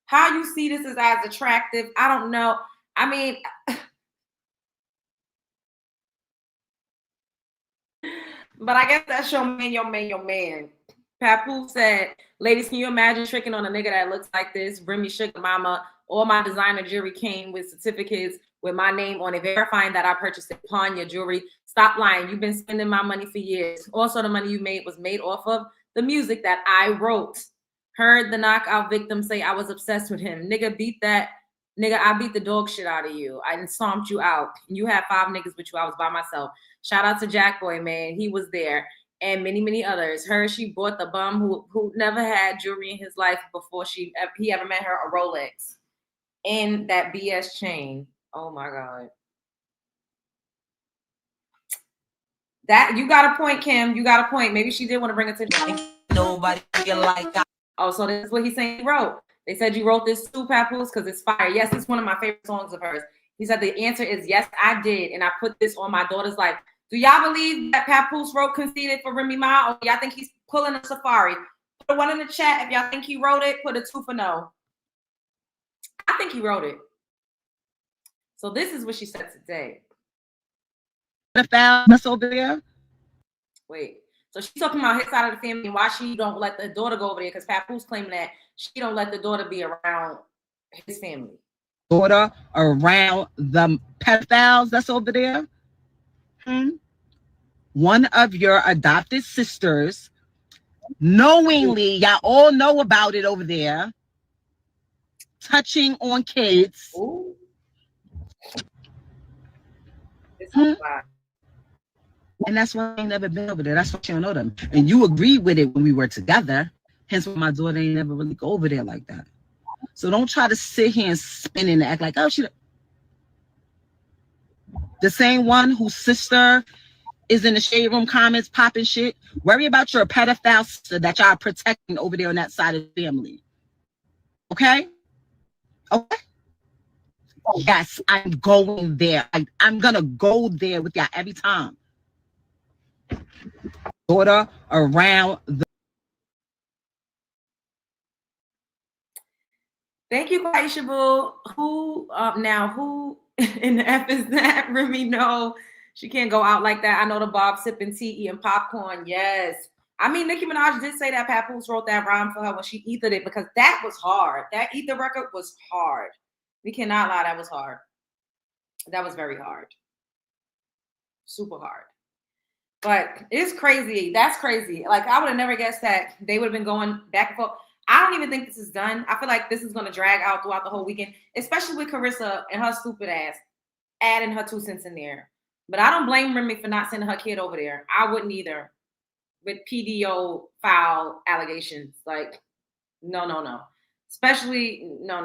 A: how you see this as attractive. I don't know. I mean, but I guess that's your man. Papoose said, ladies, can you imagine tricking on a nigga that looks like this? Remy sugar mama. All my designer jewelry came with certificates with my name on it, verifying that I purchased it. Pawn your jewelry. Stop lying. You've been spending my money for years. Also, the money you made was made off of the music that I wrote. Heard the knockout victim say I was obsessed with him. Nigga, I beat the dog shit out of you. I stomped you out. You had 5 niggas with you. I was by myself. Shout out to Jack Boy, man. He was there. And many, many others. She bought the bum who never had jewelry in his life before he ever met her a Rolex. And that BS chain. Oh my God. That you got a point, Kim. You got a point. Maybe she did want to bring it to nobody like that. Oh, so this is what he's saying he wrote. They said you wrote this too, Papoose, because it's fire. Yes, it's one of my favorite songs of hers. He said the answer is yes, I did. And I put this on my daughter's life. Do y'all believe that Papoose wrote Conceited for Remy Ma? Or y'all think he's pulling a safari? Put one in the chat if y'all think he wrote it. Put a 2 for no. I think he wrote it. So this is what she said today.
E: That's over there.
A: Wait. So she's talking about his side of the family and why she don't let the daughter go over there, because Papoose claiming that she don't let the daughter be around his family.
E: Daughter around the pedophiles that's over there. One of your adopted sisters, knowingly, y'all all know about it over there, touching on kids.
A: Ooh.
E: And that's why I ain't never been over there. That's why you don't know them. And you agreed with it when we were together. Hence why my daughter ain't never really go over there like that. So don't try to sit here and spin and act like, oh, the same one whose sister is in the shade room comments popping shit. Worry about your pedophile sister that y'all protecting over there on that side of the family. Okay? Okay? Yes, I'm going there. I'm going to go there with y'all every time. Daughter around the...
A: Thank you, Aisha Boo. Who in the F is that? Remy, no. She can't go out like that. I know the Bob sipping tea, eating popcorn. Yes. I mean, Nicki Minaj did say that Papoose wrote that rhyme for her when she ethered it, because that was hard. That ether record was hard. We cannot lie. That was hard. That was very hard. Super hard. But it's crazy. That's crazy. Like, I would have never guessed that they would have been going back and forth. I don't even think this is done. I feel like this is going to drag out throughout the whole weekend, especially with Carissa and her stupid ass adding her 2 cents in there. But I don't blame Remy for not sending her kid over there. I wouldn't either, with PDO foul allegations. Like, no. Especially, no.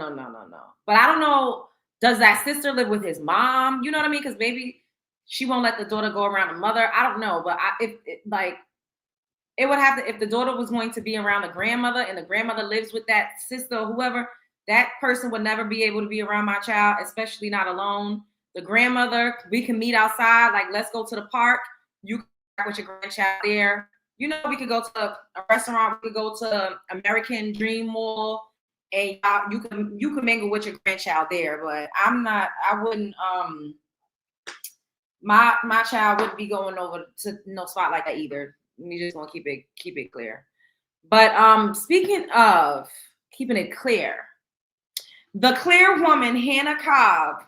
A: But I don't know, does that sister live with his mom? You know what I mean? Because maybe she won't let the daughter go around the mother. I don't know. But it would have to, if the daughter was going to be around the grandmother and the grandmother lives with that sister or whoever, that person would never be able to be around my child, especially not alone. The grandmother, we can meet outside. Like, let's go to the park. You can go with your grandchild there. You know, we could go to a restaurant. We could go to American Dream Mall, and you can mingle with your grandchild there. But I wouldn't. My child wouldn't be going over to no spot like that either. We just want to keep it clear. But speaking of keeping it clear, the clear woman Hannah Cobb,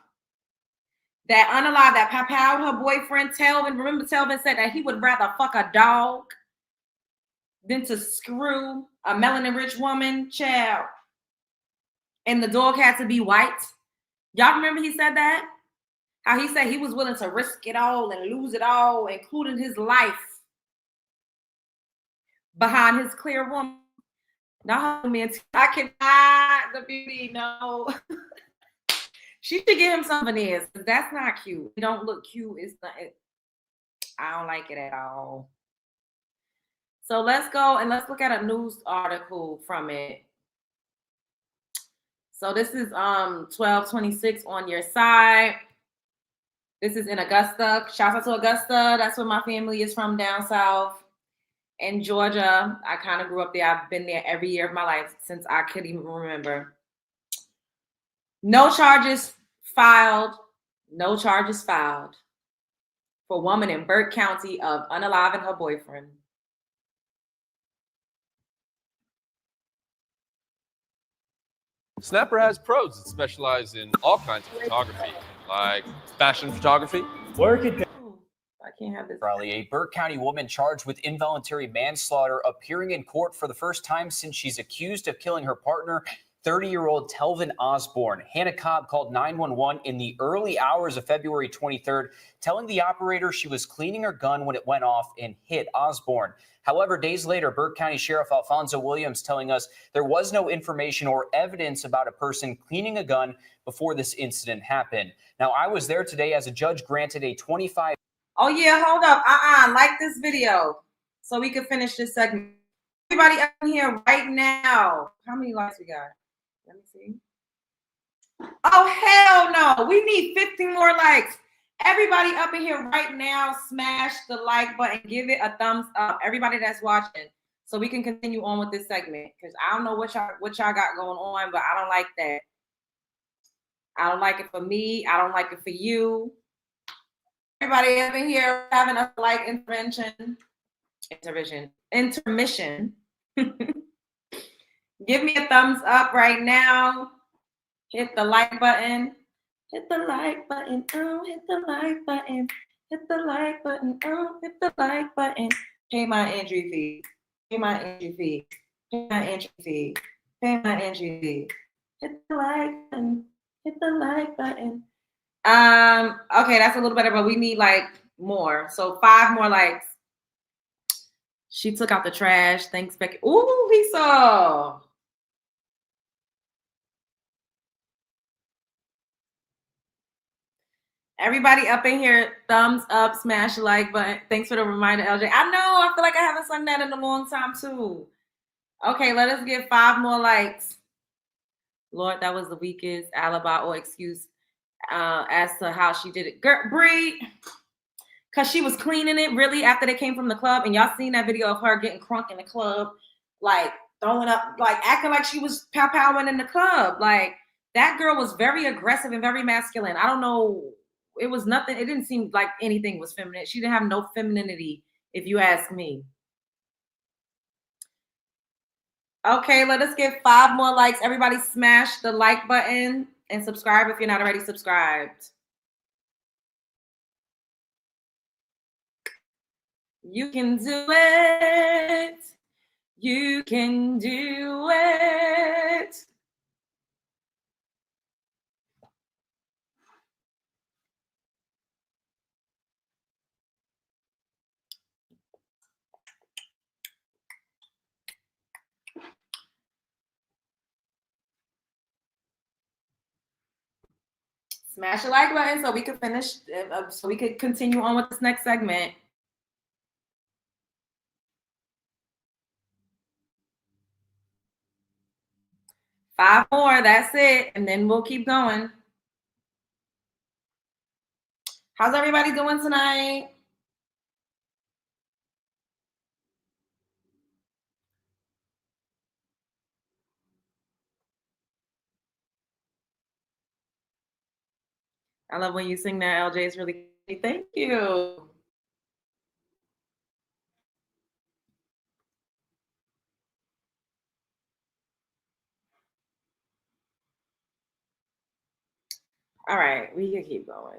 A: that unalived, that papowed her boyfriend Telvin. Remember, Telvin said that he would rather fuck a dog than to screw a melanin rich woman, child. And the dog had to be white. Y'all remember he said that? How he said he was willing to risk it all and lose it all, including his life, behind his clear woman. No, man, I cannot. The beauty, no. She should get him some veneers. That's not cute. It don't look cute. It's not. I don't like it at all. So let's go and let's look at a news article from it. So this is 1226 on your side. This is in Augusta. Shout out to Augusta. That's where my family is from, down south. In Georgia, I kind of grew up there. I've been there every year of my life since I could even remember. No charges filed. No charges filed for woman in Burke County of unaliving her boyfriend.
I: Snapper has pros that specialize in all kinds of photography, like fashion photography.
F: Work it.
A: I can't have this.
J: Raleigh, a Burke County woman charged with involuntary manslaughter appearing in court for the first time since she's accused of killing her partner, 30-year-old Telvin Osborn. Hannah Cobb called 911 in the early hours of February 23rd, telling the operator she was cleaning her gun when it went off and hit Osborn. However, days later, Burke County Sheriff Alfonso Williams telling us there was no information or evidence about a person cleaning a gun before this incident happened. Now, I was there today as a judge granted a 25.
A: Oh yeah, hold up. Like this video so we can finish this segment. Everybody up in here right now. How many likes we got? Let me see. Oh, hell no. We need 50 more likes. Everybody up in here right now, smash the like button. Give it a thumbs up. Everybody that's watching, so we can continue on with this segment. Because I don't know what y'all got going on, but I don't like that. I don't like it for me. I don't like it for you. Everybody up in here having a like intermission. Give me a thumbs up right now. Hit the like button. Hit the like button. Oh, hit the like button. Hit the like button. Oh, hit the like button. Pay my entry fee. Pay my entry fee. Pay my entry fee. Pay my entry fee. Hit the like button. Hit the like button. Okay, that's a little better, but we need like more. So 5 more likes. She took out the trash. Thanks, Becky. Ooh, Lisa. Everybody up in here, thumbs up, smash the like button. Thanks for the reminder, LJ. I know, I feel like I haven't done that in a long time too. Okay, let us get 5 more likes. Lord, that was the weakest alibi or excuse as to how she did it. Bree, because she was cleaning it really after they came from the club. And y'all seen that video of her getting crunk in the club, like throwing up, like acting like she was pow-powing in the club. Like that girl was very aggressive and very masculine. I don't know. It was nothing. It didn't seem like anything was feminine. She didn't have no femininity, if you ask me. Okay, let us get 5 more likes. Everybody smash the like button and subscribe if you're not already subscribed. You can do it. You can do it. Smash the like button so we can finish, so we could continue on with this next segment. Five more, that's it, and then we'll keep going. How's everybody doing tonight? I love when you sing that, LJ. It's really, thank you. All right, we can keep going.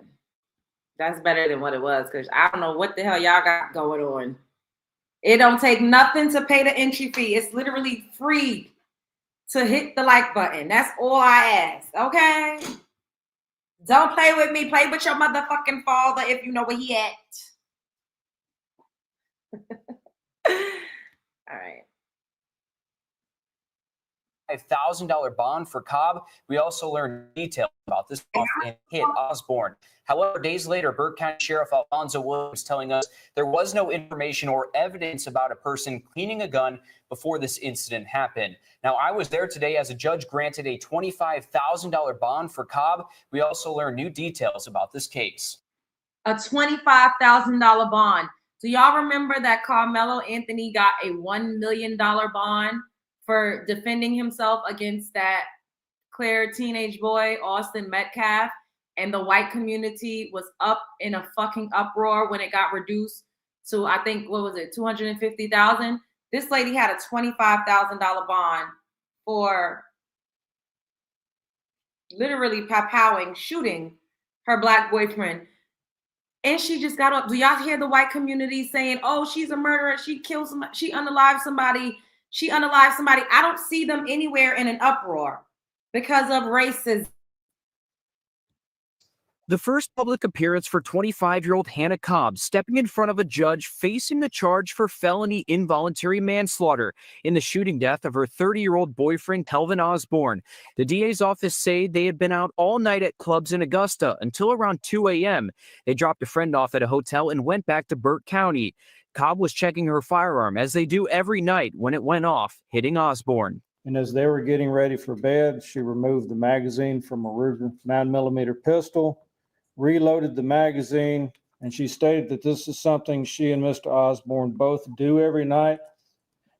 A: That's better than what it was, because I don't know what the hell y'all got going on. It don't take nothing to pay the entry fee. It's literally free to hit the like button. That's all I ask, okay? Don't play with me. Play with your motherfucking father if you know where he at. All right.
J: $5,000 bond for Cobb. We also learned details about this and hit Osborn. However, days later, Burke County Sheriff Alfonso Williams telling us there was no information or evidence about a person cleaning a gun before this incident happened. Now, I was there today as a judge granted a $25,000 bond for Cobb. We also learned new details about this case.
A: A $25,000 bond. Do y'all remember that Carmelo Anthony got a $1 million bond for defending himself against that clear teenage boy, Austin Metcalf, and the white community was up in a fucking uproar when it got reduced to, I think, what was it, $250,000? This lady had a $25,000 bond for literally papowing, shooting her black boyfriend. And she just got up. Do y'all hear the white community saying, oh, she's a murderer, she killed somebody, she unalived somebody, she unalived somebody? I don't see them anywhere in an uproar because of racism.
K: The first public appearance for 25-year-old Hannah Cobb stepping in front of a judge facing the charge for felony involuntary manslaughter in the shooting death of her 30-year-old boyfriend, Telvin Osborn. The DA's office say they had been out all night at clubs in Augusta until around 2 a.m. They dropped a friend off at a hotel and went back to Burke County. Cobb was checking her firearm, as they do every night, when it went off, hitting Osborn.
L: And as they were getting ready for bed, she removed the magazine from a Ruger 9mm pistol, reloaded the magazine, and she stated that this is something she and Mr. Osborn both do every night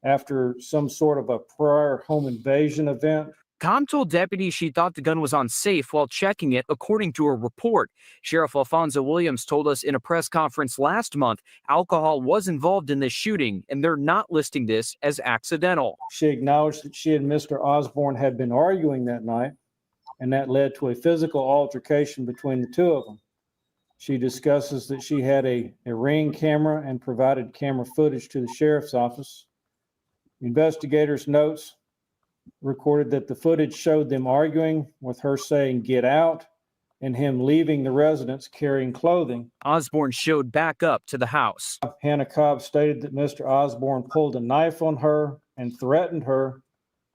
L: after some sort of a prior home invasion event.
K: Cobb told deputies she thought the gun was on safe while checking it, according to a report. Sheriff Alfonso Williams told us in a press conference last month alcohol was involved in this shooting, and they're not listing this as accidental.
L: She acknowledged that she and Mr. Osborn had been arguing that night, and that led to a physical altercation between the two of them. She discusses that she had a Ring camera and provided camera footage to the sheriff's office. Investigators' notes recorded that the footage showed them arguing, with her saying, "Get out," and him leaving the residence carrying clothing.
K: Osborn showed back up to the house.
L: Hannah Cobb stated that Mr. Osborn pulled a knife on her and threatened her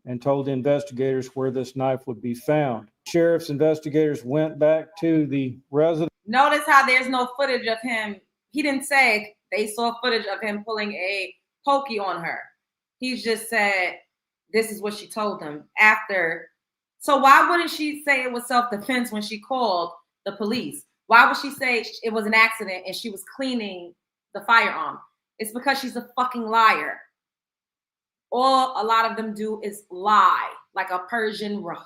L: and told the investigators where this knife would be found. Sheriff's investigators went back to the residence.
A: Notice how there's no footage of him. He didn't say they saw footage of him pulling a pokey on her. He's just said, this is what she told them after. So why wouldn't she say it was self-defense when she called the police? Why would she say it was an accident and she was cleaning the firearm? It's because she's a fucking liar. All a lot of them do is lie, like a Persian rug.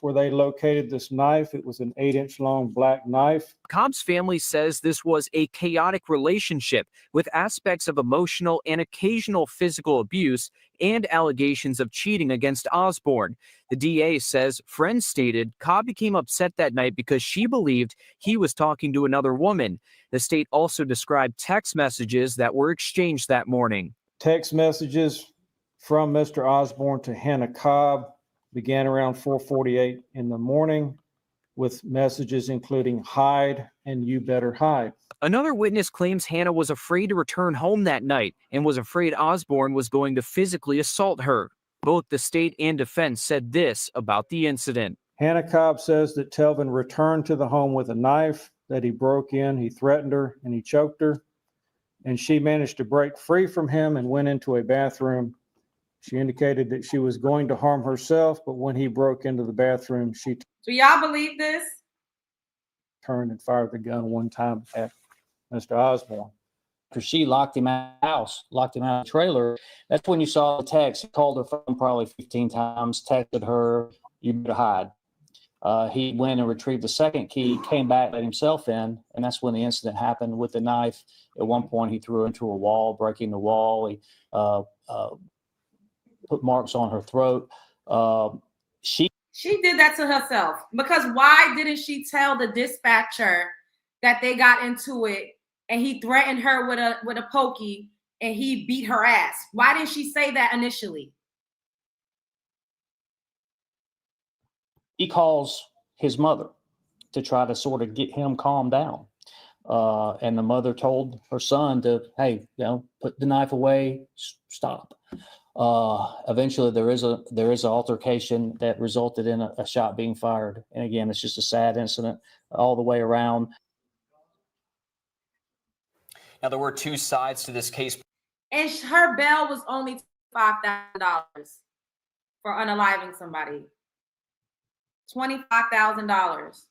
L: Where they located this knife. It was an 8-inch long black knife.
K: Cobb's family says this was a chaotic relationship with aspects of emotional and occasional physical abuse and allegations of cheating against Osborn. The DA says friends stated Cobb became upset that night because she believed he was talking to another woman. The state also described text messages that were exchanged that morning.
L: Text messages from Mr. Osborn to Hannah Cobb began around 4:48 in the morning, with messages including hide and you better hide.
K: Another witness claims Hannah was afraid to return home that night and was afraid Osborn was going to physically assault her. Both the state and defense said this about the incident.
L: Hannah Cobb says that Telvin returned to the home with a knife, that he broke in, he threatened her, and he choked her, and she managed to break free from him and went into a bathroom. She indicated that she was going to harm herself, but when he broke into the bathroom, she
A: Do y'all believe this?
L: turned and fired the gun one time at Mr. Osborn.
M: After she locked him out of the house, locked him out of the trailer, that's when you saw the text. He called her phone probably 15 times, texted her, "You better hide." He went and retrieved the second key, came back, let himself in, and that's when the incident happened with the knife. At one point, he threw her into a wall, breaking the wall. He put marks on her throat. She
A: did that to herself, because why didn't she tell the dispatcher that they got into it and he threatened her with a pokey and he beat her ass? Why didn't she say that initially?
M: He calls his mother. to try to sort of get him calmed down. And the mother told her son to, hey, put the knife away, stop. Eventually there is an altercation that resulted in a shot being fired. And again, it's just a sad incident all the way around.
J: Now, there were two sides to this case.
A: And her bail was only $5,000 for unaliving somebody. $25,000.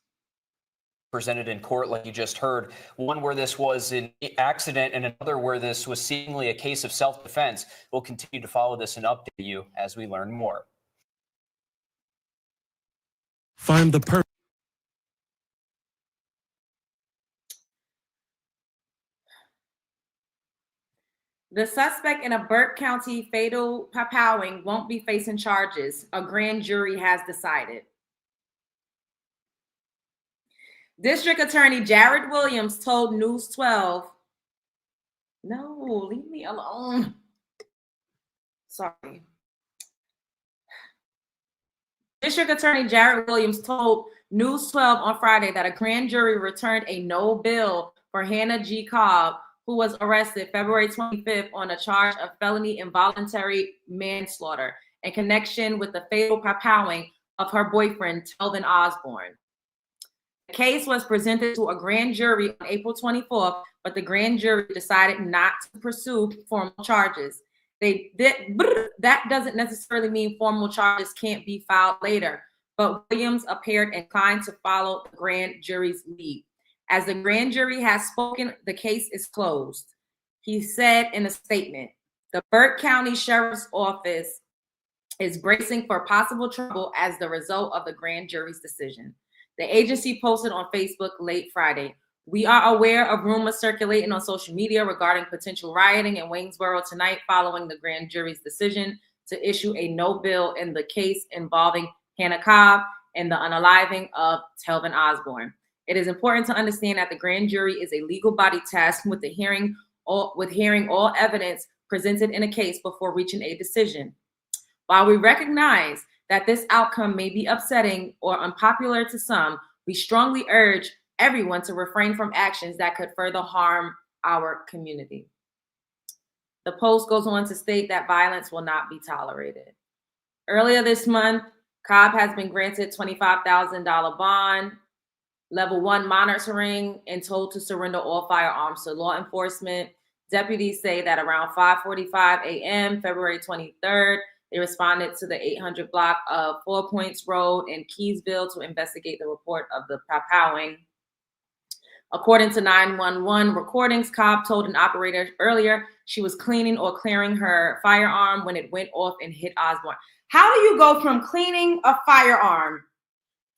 J: Presented in court, like you just heard, one where this was an accident and another where this was seemingly a case of self-defense. We'll continue to follow this and update you as we learn more.
N: Find the person.
A: The suspect in a Burke County fatal papowing won't be facing charges. A grand jury has decided. District Attorney Jared Williams told News 12, no, leave me alone. Sorry. District Attorney Jared Williams told News 12 on Friday that a grand jury returned a no bill for Hannah G. Cobb, who was arrested February 25th on a charge of felony involuntary manslaughter in connection with the fatal papowing of her boyfriend, Telvin Osborn. The case was presented to a grand jury on April 24th, but the grand jury decided not to pursue formal charges. That doesn't necessarily mean formal charges can't be filed later, but Williams appeared inclined to follow the grand jury's lead. As the grand jury has spoken, the case is closed. He said in a statement, the Burke County Sheriff's Office is bracing for possible trouble as the result of the grand jury's decision. The agency posted on Facebook late Friday, we are aware of rumors circulating on social media regarding potential rioting in Waynesboro tonight following the grand jury's decision to issue a no bill in the case involving Hannah Cobb and the unaliving of Telvin Osborn. It is important to understand that the grand jury is a legal body tasked with hearing all evidence presented in a case before reaching a decision. While we recognize that this outcome may be upsetting or unpopular to some, we strongly urge everyone to refrain from actions that could further harm our community. The post goes on to state that violence will not be tolerated. Earlier this month, Cobb has been granted $25,000 bond, level 1 monitoring, and told to surrender all firearms to law enforcement. Deputies say that around 5:45 a.m., February 23rd, they responded to the 800 block of 4 Points Road in Keysville to investigate the report of the papowing. According to 911 recordings, Cobb told an operator earlier she was cleaning or clearing her firearm when it went off and hit Osborn. How do you go from cleaning a firearm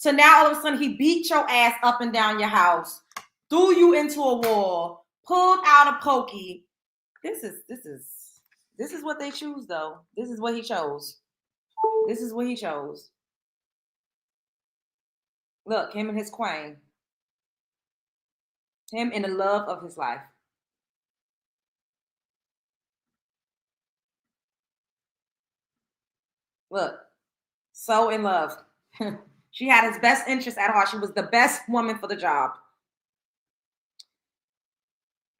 A: to now all of a sudden he beat your ass up and down your house, threw you into a wall, pulled out a pokey? This is what they choose, though. This is what he chose. This is what he chose. Look, him and his queen. Him in the love of his life. Look, so in love. She had his best interest at heart. She was the best woman for the job.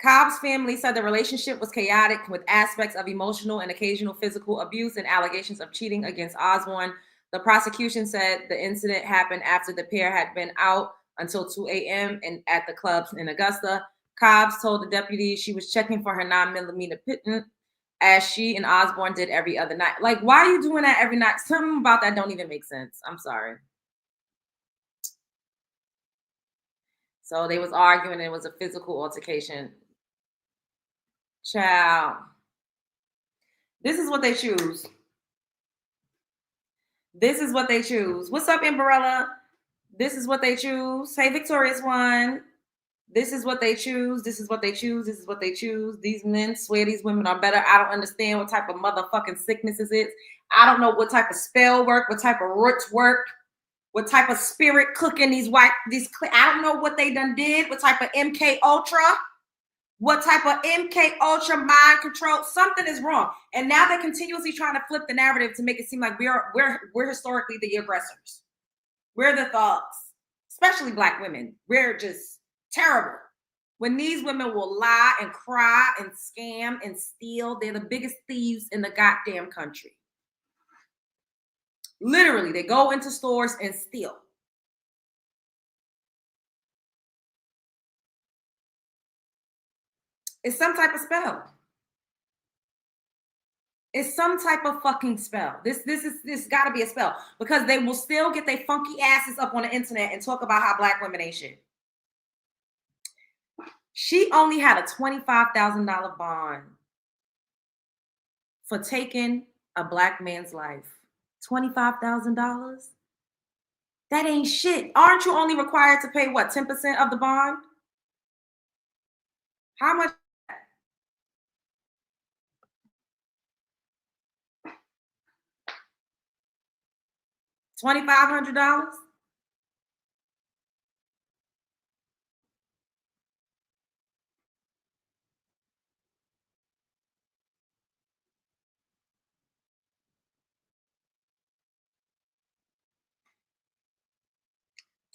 A: Cobb's family said the relationship was chaotic with aspects of emotional and occasional physical abuse and allegations of cheating against Osborn. The prosecution said the incident happened after the pair had been out until 2 a.m. and at the clubs in Augusta. Cobbs told the deputy she was checking for her 9mm Piton as she and Osborn did every other night. Like, why are you doing that every night? Something about that don't even make sense. I'm sorry. So they was arguing, and it was a physical altercation. Child. This is what they choose. This is what they choose. What's up, Amberella? This is what they choose. Hey, Victorious One. This is what they choose. This is what they choose. This is what they choose. These men swear these women are better. I don't understand what type of motherfucking sickness is it. I don't know what type of spell work, what type of roots work, what type of spirit cooking I don't know what they done did. What type of MK Ultra? What type of MK Ultra mind control? Something is wrong. And now they're continuously trying to flip the narrative to make it seem like we're historically the aggressors. We're the thugs. especially Black women. We're just terrible. When these women will lie and cry and scam and steal, they're the biggest thieves in the goddamn country. Literally, they go into stores and steal. It's some type of spell. It's some type of fucking spell. This got to be a spell, because they will still get their funky asses up on the internet and talk about how Black women ain't shit. She only had a $25,000 bond for taking a Black man's life. $25,000? That ain't shit. Aren't you only required to pay, what, 10% of the bond? How much? $2,500?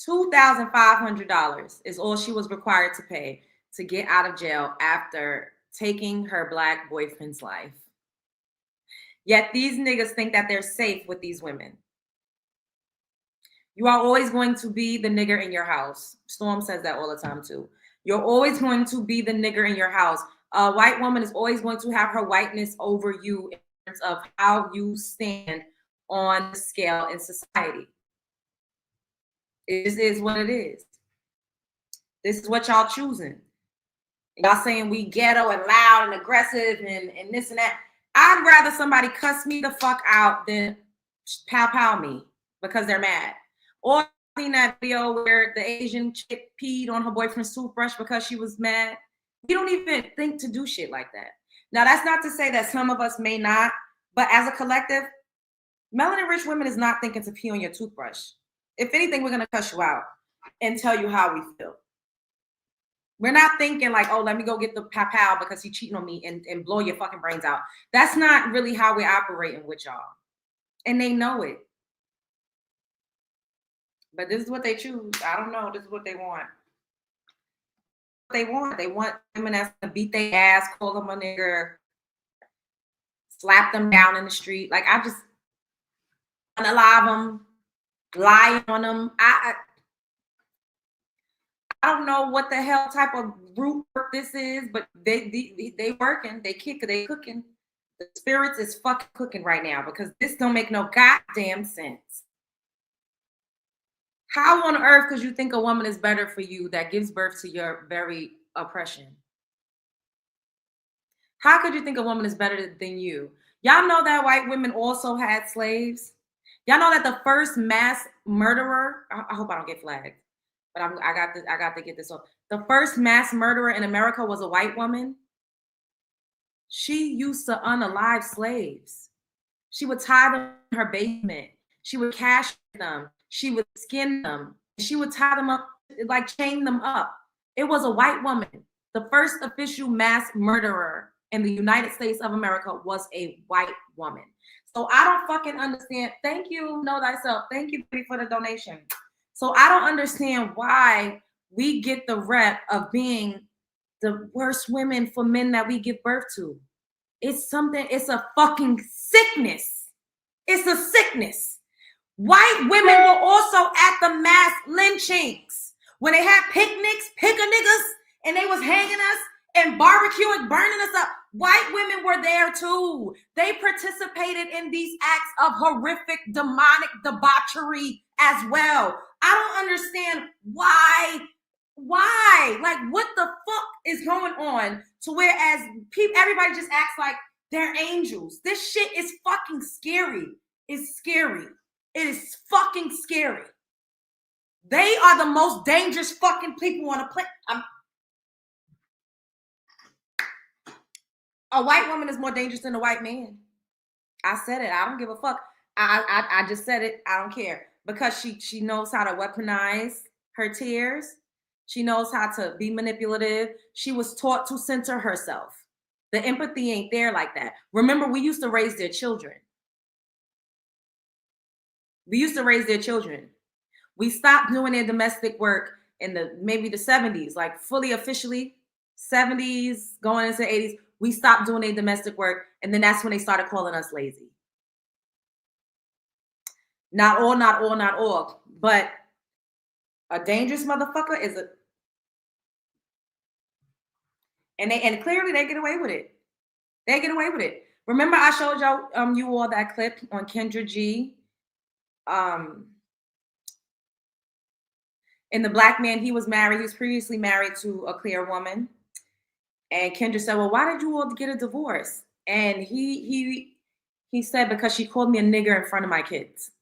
A: $2,500 is all she was required to pay to get out of jail after taking her Black boyfriend's life. Yet these niggas think that they're safe with these women. You are always going to be the nigger in your house. Storm says that all the time too. You're always going to be the nigger in your house. A white woman is always going to have her whiteness over you in terms of how you stand on the scale in society. It just is what it is. This is what y'all choosing. Y'all saying we ghetto and loud and aggressive and this and that. I'd rather somebody cuss me the fuck out than pow me because they're mad. Or I've seen that video where the Asian chick peed on her boyfriend's toothbrush because she was mad. We don't even think to do shit like that. Now, that's not to say that some of us may not, but as a collective, melanin-rich women is not thinking to pee on your toothbrush. If anything, we're going to cuss you out and tell you how we feel. We're not thinking like, oh, let me go get the pow because he's cheating on me and blow your fucking brains out. That's not really how we're operating with y'all. And they know it. But this is what they choose. I don't know. This is what they want. They want women that's gonna beat their ass, call them a nigger, slap them down in the street. Like, I just unalive them, lie on them. I don't know what the hell type of root work this is, but they working, they cooking. The spirits is fucking cooking right now because this don't make no goddamn sense. How on earth could you think a woman is better for you that gives birth to your very oppression? How could you think a woman is better than you? Y'all know that white women also had slaves? Y'all know that the first mass murderer, I hope I don't get flagged, but I got to get this off. The first mass murderer in America was a white woman. She used to unalive slaves. She would tie them in her basement. She would castrate them. She would skin them. She would tie them up, like chain them up. It was a white woman. The first official mass murderer in the United States of America was a white woman. So I don't fucking understand. Thank you, Know Thyself. Thank you for the donation. So I don't understand why we get the rep of being the worst women for men that we give birth to. It's a fucking sickness. It's a sickness. White women were also at the mass lynchings. When they had picnics, pick-a-niggas, and they was hanging us and barbecuing, burning us up. White women were there too. They participated in these acts of horrific, demonic debauchery as well. I don't understand why. Like, what the fuck is going on to whereas everybody just acts like they're angels. This shit is fucking scary. It's scary. It is fucking scary. They are the most dangerous fucking people on the planet. A white woman is more dangerous than a white man. I said it. I don't give a fuck. I just said it. I don't care. Because she knows how to weaponize her tears. She knows how to be manipulative. She was taught to center herself. The empathy ain't there like that. Remember, we used to raise their children. We stopped doing their domestic work in maybe the 70s, like fully officially 70s going into 80s. We stopped doing their domestic work, and then that's when they started calling us lazy. Not all, but a dangerous motherfucker is a, and clearly they get away with it. They get away with it. Remember, I showed y'all you all that clip on Kendra G. And the black man, he was married. He was previously married to a clear woman. And Kendra said, "Well, why did you all get a divorce?" And he said, "Because she called me a nigger in front of my kids."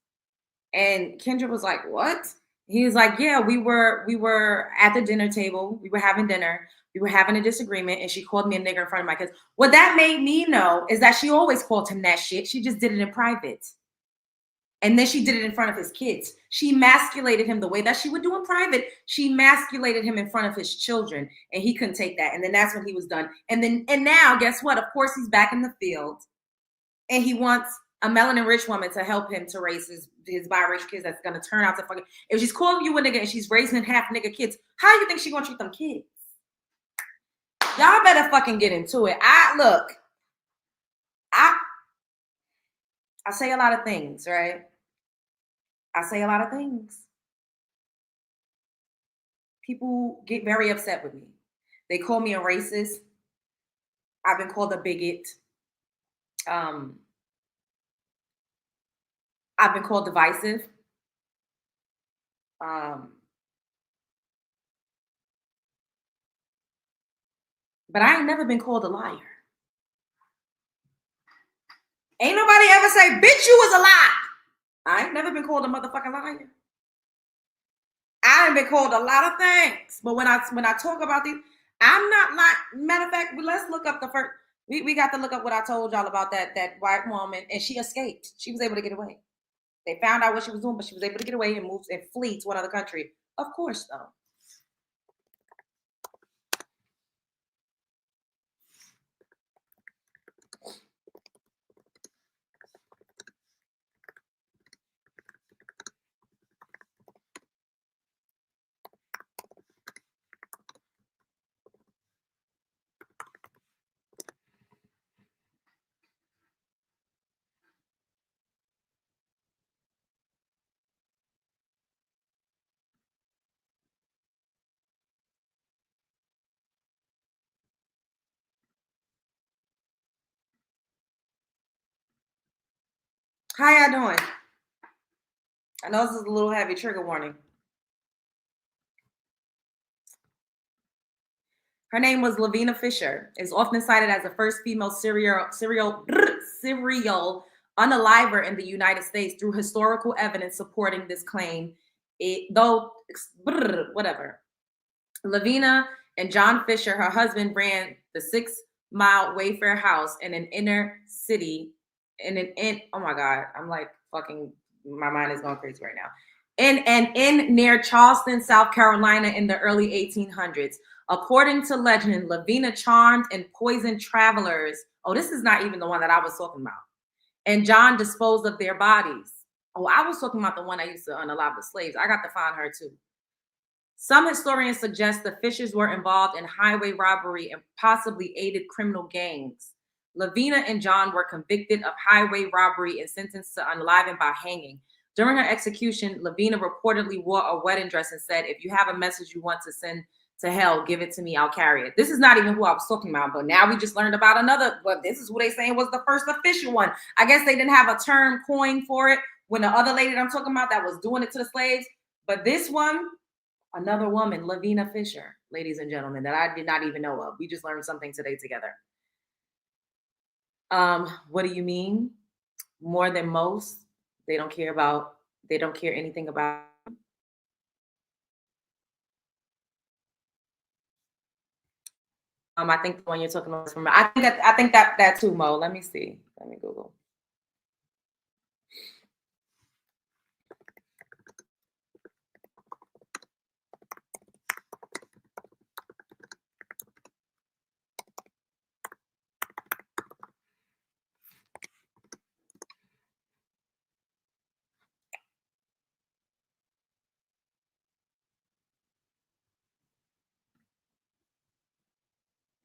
A: And Kendra was like, "What?" He was like, "Yeah, we were at the dinner table. We were having dinner. We were having a disagreement, and she called me a nigger in front of my kids." What that made me know is that she always called him that shit. She just did it in private. And then she did it in front of his kids. She emasculated him the way that she would do in private. She emasculated him in front of his children, and he couldn't take that. And then that's when he was done. And now, guess what? Of course, he's back in the field, and he wants a melanin rich woman to help him to raise his biracial kids. That's gonna turn out to fucking. If she's calling you a nigga and she's raising half nigga kids, how you think she gonna treat them kids? Y'all better fucking get into it. I say a lot of things, right? I say a lot of things. People get very upset with me. They call me a racist. I've been called a bigot. I've been called divisive. But I ain't never been called a liar. Ain't nobody ever say, "Bitch, you was a lie." I ain't never been called a motherfucking liar. I ain't been called a lot of things, but when I talk about these, I'm not like. Matter of fact, let's look up the first. We got to look up what I told y'all about that white woman, and she escaped. She was able to get away. They found out what she was doing, but she was able to get away and move and flee to another country. Of course, though. How y'all doing? I know this is a little heavy, trigger warning. Her name was Lavina Fisher. Is often cited as the first female serial unaliver in the United States through historical evidence supporting this claim. Whatever. Lavina and John Fisher, her husband, ran the 6-mile Wayfair house in an inner city. Oh my God, I'm like fucking, my mind is going crazy right now. In near Charleston, South Carolina in the early 1800s. According to legend, Lavina charmed and poisoned travelers. Oh, this is not even the one that I was talking about. And John disposed of their bodies. Oh, I was talking about the one I used to unalive the slaves. I got to find her too. Some historians suggest the Fishers were involved in highway robbery and possibly aided criminal gangs. Lavina and John were convicted of highway robbery and sentenced to unaliving by hanging. During her execution, Lavina reportedly wore a wedding dress and said, "If you have a message you want to send to hell, give it to me, I'll carry it." This is not even who I was talking about, but now we just learned about another. But this is who they saying was the first official one. I guess they didn't have a term coined for it when the other lady that I'm talking about that was doing it to the slaves. But this one, another woman, Lavina Fisher, ladies and gentlemen, that I did not even know of. We just learned something today together. What do you mean? More than most? They don't care anything about. I think the one you're talking about is from. I think that too, Mo. Let me see. Let me Google.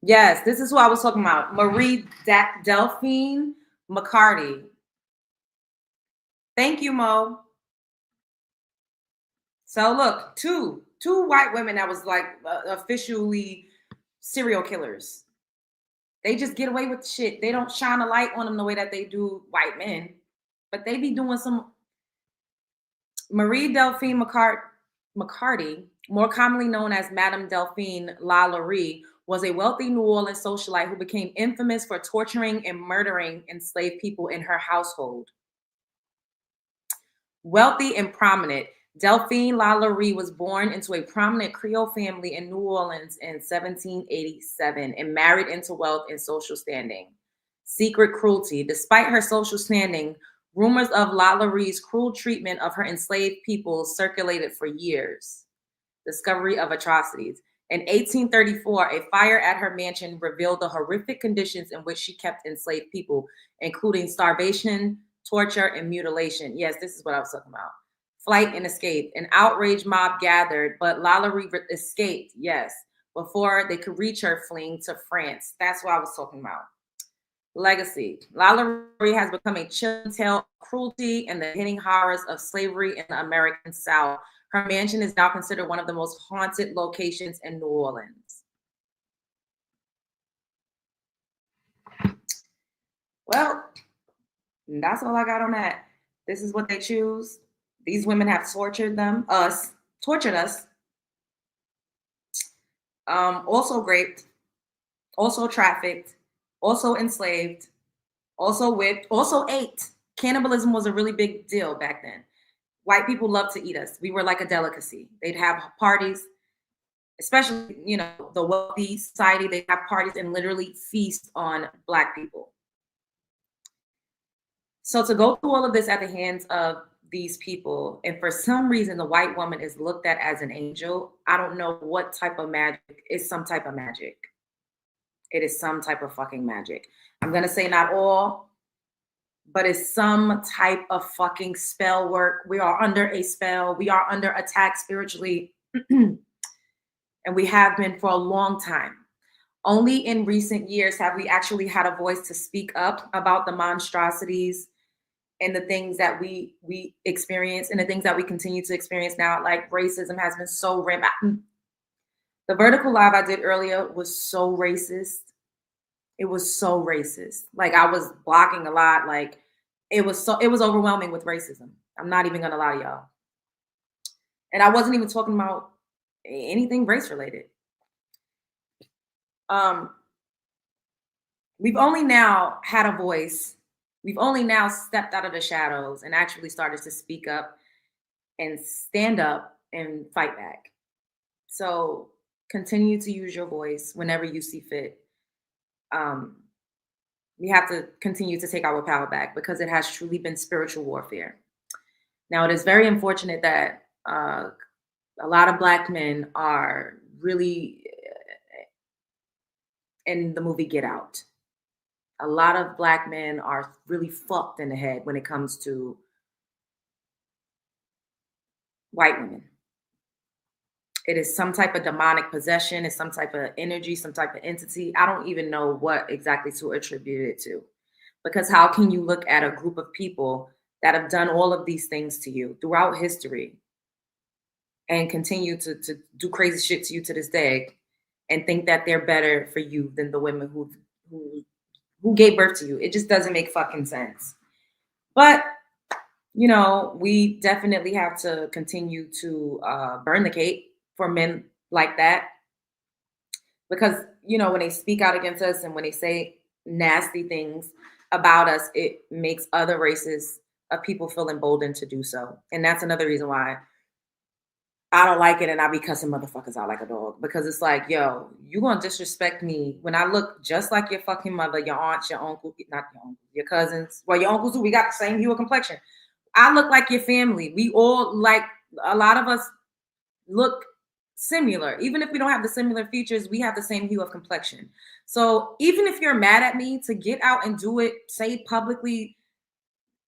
A: Yes, this is who I was talking about. Marie Delphine McCarty. Thank you, Mo. So look, two white women that was like officially serial killers. They just get away with shit. They don't shine a light on them the way that they do white men, but they be doing some. Marie Delphine McCarty, more commonly known as Madame Delphine LaLaurie, was a wealthy New Orleans socialite who became infamous for torturing and murdering enslaved people in her household. Wealthy and prominent, Delphine LaLaurie was born into a prominent Creole family in New Orleans in 1787 and married into wealth and social standing. Secret cruelty. Despite her social standing, rumors of LaLaurie's cruel treatment of her enslaved people circulated for years. Discovery of atrocities. In 1834, a fire at her mansion revealed the horrific conditions in which she kept enslaved people, including starvation, torture, and mutilation. Yes, this is what I was talking about. Flight and escape. An outraged mob gathered, but LaLaurie escaped, yes, before they could reach her, fleeing to France. That's what I was talking about. Legacy. LaLaurie has become a chilling tale of cruelty and the hidden horrors of slavery in the American South. Her mansion is now considered one of the most haunted locations in New Orleans. Well, that's all I got on that. This is what they choose. These women have tortured us, also raped, also trafficked, also enslaved, also whipped, also ate. Cannibalism was a really big deal back then. White people loved to eat us. We were like a delicacy. They'd have parties, especially, the wealthy society. They'd have parties and literally feast on Black people. So to go through all of this at the hands of these people, and for some reason the white woman is looked at as an angel, I don't know what type of magic. It's some type of magic. It is some type of fucking magic. I'm going to say not all, but it's some type of fucking spell work. We are under a spell. We are under attack spiritually. And we have been for a long time. Only in recent years have we actually had a voice to speak up about the monstrosities and the things that we experience and the things that we continue to experience now. Like racism has been so rampant. The vertical live I did earlier was so racist. It was so racist. Like I was blocking a lot. Like it was overwhelming with racism. I'm not even gonna lie to y'all. And I wasn't even talking about anything race related. We've only now had a voice. We've only now stepped out of the shadows and actually started to speak up and stand up and fight back. So continue to use your voice whenever you see fit. We have to continue to take our power back because it has truly been spiritual warfare. Now, it is very unfortunate that a lot of Black men are really in the movie Get Out. A lot of Black men are really fucked in the head when it comes to white women. It is some type of demonic possession. It's some type of energy, some type of entity. I don't even know what exactly to attribute it to. Because how can you look at a group of people that have done all of these things to you throughout history and continue to do crazy shit to you to this day and think that they're better for you than the women who gave birth to you? It just doesn't make fucking sense. But we definitely have to continue to burn the cape for men like that. Because, when they speak out against us and when they say nasty things about us, it makes other races of people feel emboldened to do so. And that's another reason why I don't like it and I be cussing motherfuckers out like a dog. Because it's like, yo, you gonna disrespect me when I look just like your fucking mother, your aunt, your uncle, not your uncle, your cousins. Well, your uncles too, we got the same hue of complexion. I look like your family. We all, like, a lot of us look similar. Even if we don't have the similar features, we have the same hue of complexion. So even if you're mad at me, to get out and do it, say publicly,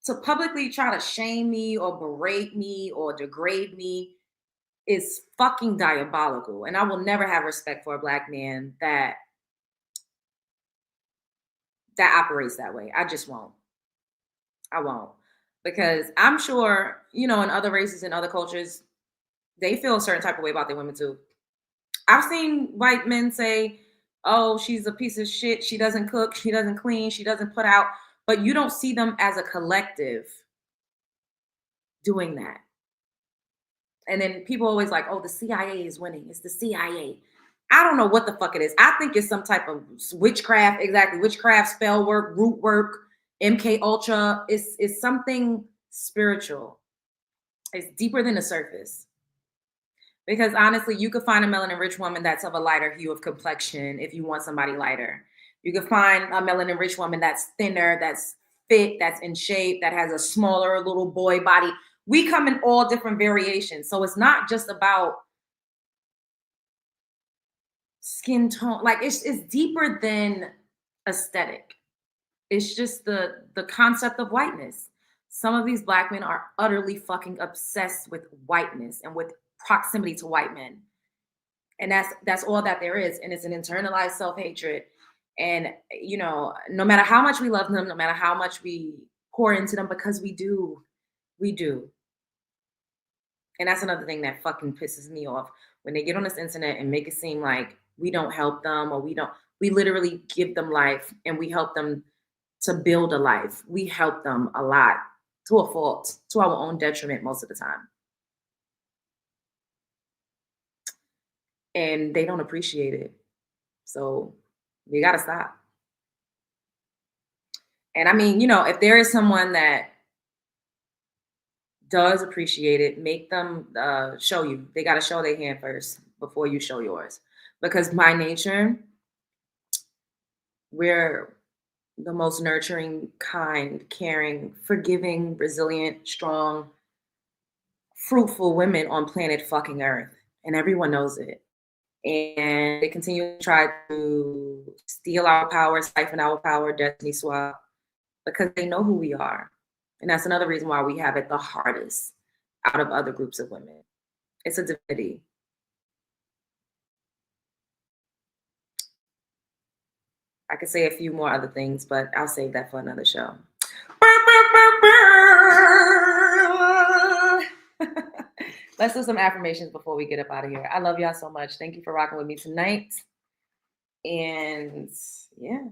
A: to publicly try to shame me or berate me or degrade me is fucking diabolical. And I will never have respect for a Black man that that operates that way. I just won't. I won't. Because I'm sure, you know, in other races and other cultures, they feel a certain type of way about their women too. I've seen white men say, oh, she's a piece of shit. She doesn't cook. She doesn't clean. She doesn't put out. But you don't see them as a collective doing that. And then people always like, oh, the CIA is winning. It's the CIA. I don't know what the fuck it is. I think it's some type of witchcraft. Exactly. Witchcraft, spell work, root work, MK Ultra. It's something spiritual. It's deeper than the surface. Because honestly, you could find a melanin-rich woman that's of a lighter hue of complexion if you want somebody lighter. You could find a melanin-rich woman that's thinner, that's fit, that's in shape, that has a smaller little boy body. We come in all different variations. So it's not just about skin tone. Like it's deeper than aesthetic. It's just the concept of whiteness. Some of these Black men are utterly fucking obsessed with whiteness and with proximity to white men. And that's all that there is. And it's an internalized self-hatred. And, you know, no matter how much we love them, no matter how much we pour into them, because we do. And that's another thing that fucking pisses me off. When they get on this internet and make it seem like we don't help them or we literally give them life and we help them to build a life. We help them a lot, to a fault, to our own detriment most of the time. And they don't appreciate it. So we got to stop. And I mean, you know, if there is someone that does appreciate it, make them show you. They got to show their hand first before you show yours. Because by nature, we're the most nurturing, kind, caring, forgiving, resilient, strong, fruitful women on planet fucking Earth. And everyone knows it. And they continue to try to steal our power, siphon our power, destiny swap, because they know who we are. And that's another reason why we have it the hardest out of other groups of women. It's a divinity. I could say a few more other things, but I'll save that for another show. Let's do some affirmations before we get up out of here. I love y'all so much. Thank you for rocking with me tonight. And yeah,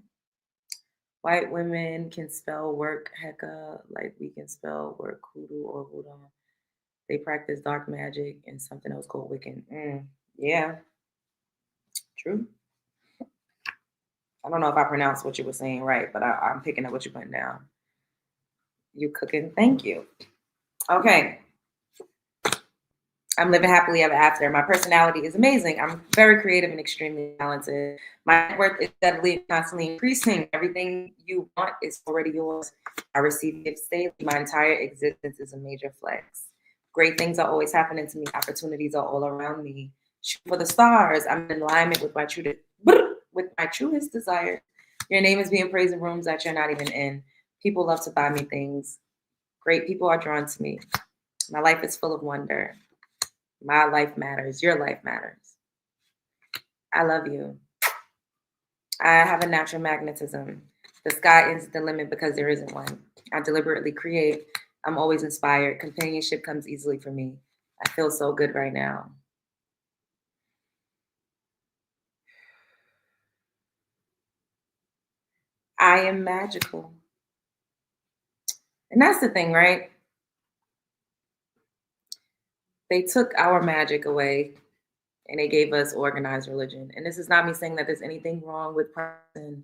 A: white women can spell work heka like we can spell work hoodoo or voodoo. They practice dark magic and something else called Wiccan. Yeah, true. I don't know if I pronounced what you were saying right, but I'm picking up what you're putting down. You cooking? Thank you. Okay. I'm living happily ever after. My personality is amazing. I'm very creative and extremely talented. My net worth is steadily and constantly increasing. Everything you want is already yours. I receive gifts daily. My entire existence is a major flex. Great things are always happening to me. Opportunities are all around me. Shoot for the stars. I'm in alignment with my truest desire. Your name is being praised in rooms that you're not even in. People love to buy me things. Great people are drawn to me. My life is full of wonder. My life matters. Your life matters. I love you. I have a natural magnetism. The sky isn't the limit because there isn't one. I deliberately create. I'm always inspired. Companionship comes easily for me. I feel so good right now. I am magical. And that's the thing, right? They took our magic away and they gave us organized religion. And this is not me saying that there's anything wrong with practicing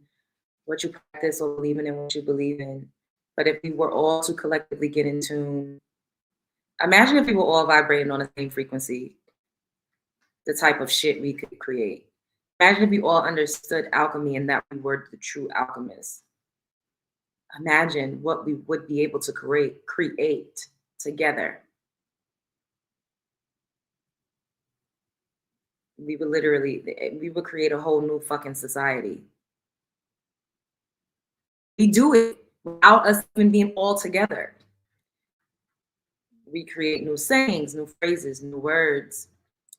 A: what you practice or believing in what you believe in. But if we were all to collectively get in tune, imagine if we were all vibrating on the same frequency, the type of shit we could create. Imagine if we all understood alchemy and that we were the true alchemists. Imagine what we would be able to create together. We would create a whole new fucking society. We do it without us even being all together. We create new sayings, new phrases, new words,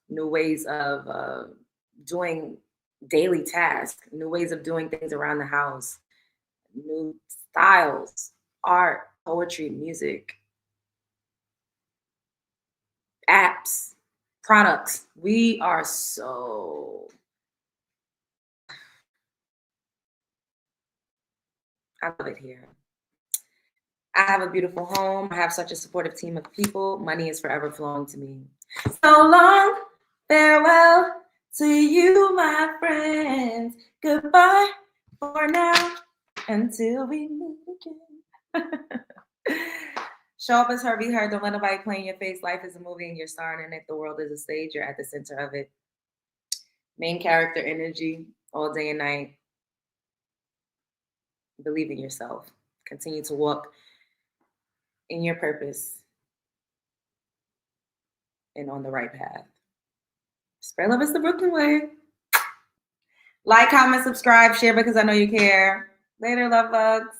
A: new ways of doing daily tasks, new ways of doing things around the house. new styles, art, poetry, music, apps, products. We are so, I love it here. I have a beautiful home. I have such a supportive team of people. Money is forever flowing to me. So long, farewell to you, my friends. Goodbye for now until we meet again. Show up as her, be heard. Don't let nobody play in your face. Life is a movie and you're starring in it. The world is a stage. You're at the center of it. Main character energy all day and night. Believe in yourself. Continue to walk in your purpose and on the right path. Spread love is the Brooklyn way. Like, comment, subscribe, share because I know you care. Later, love bugs.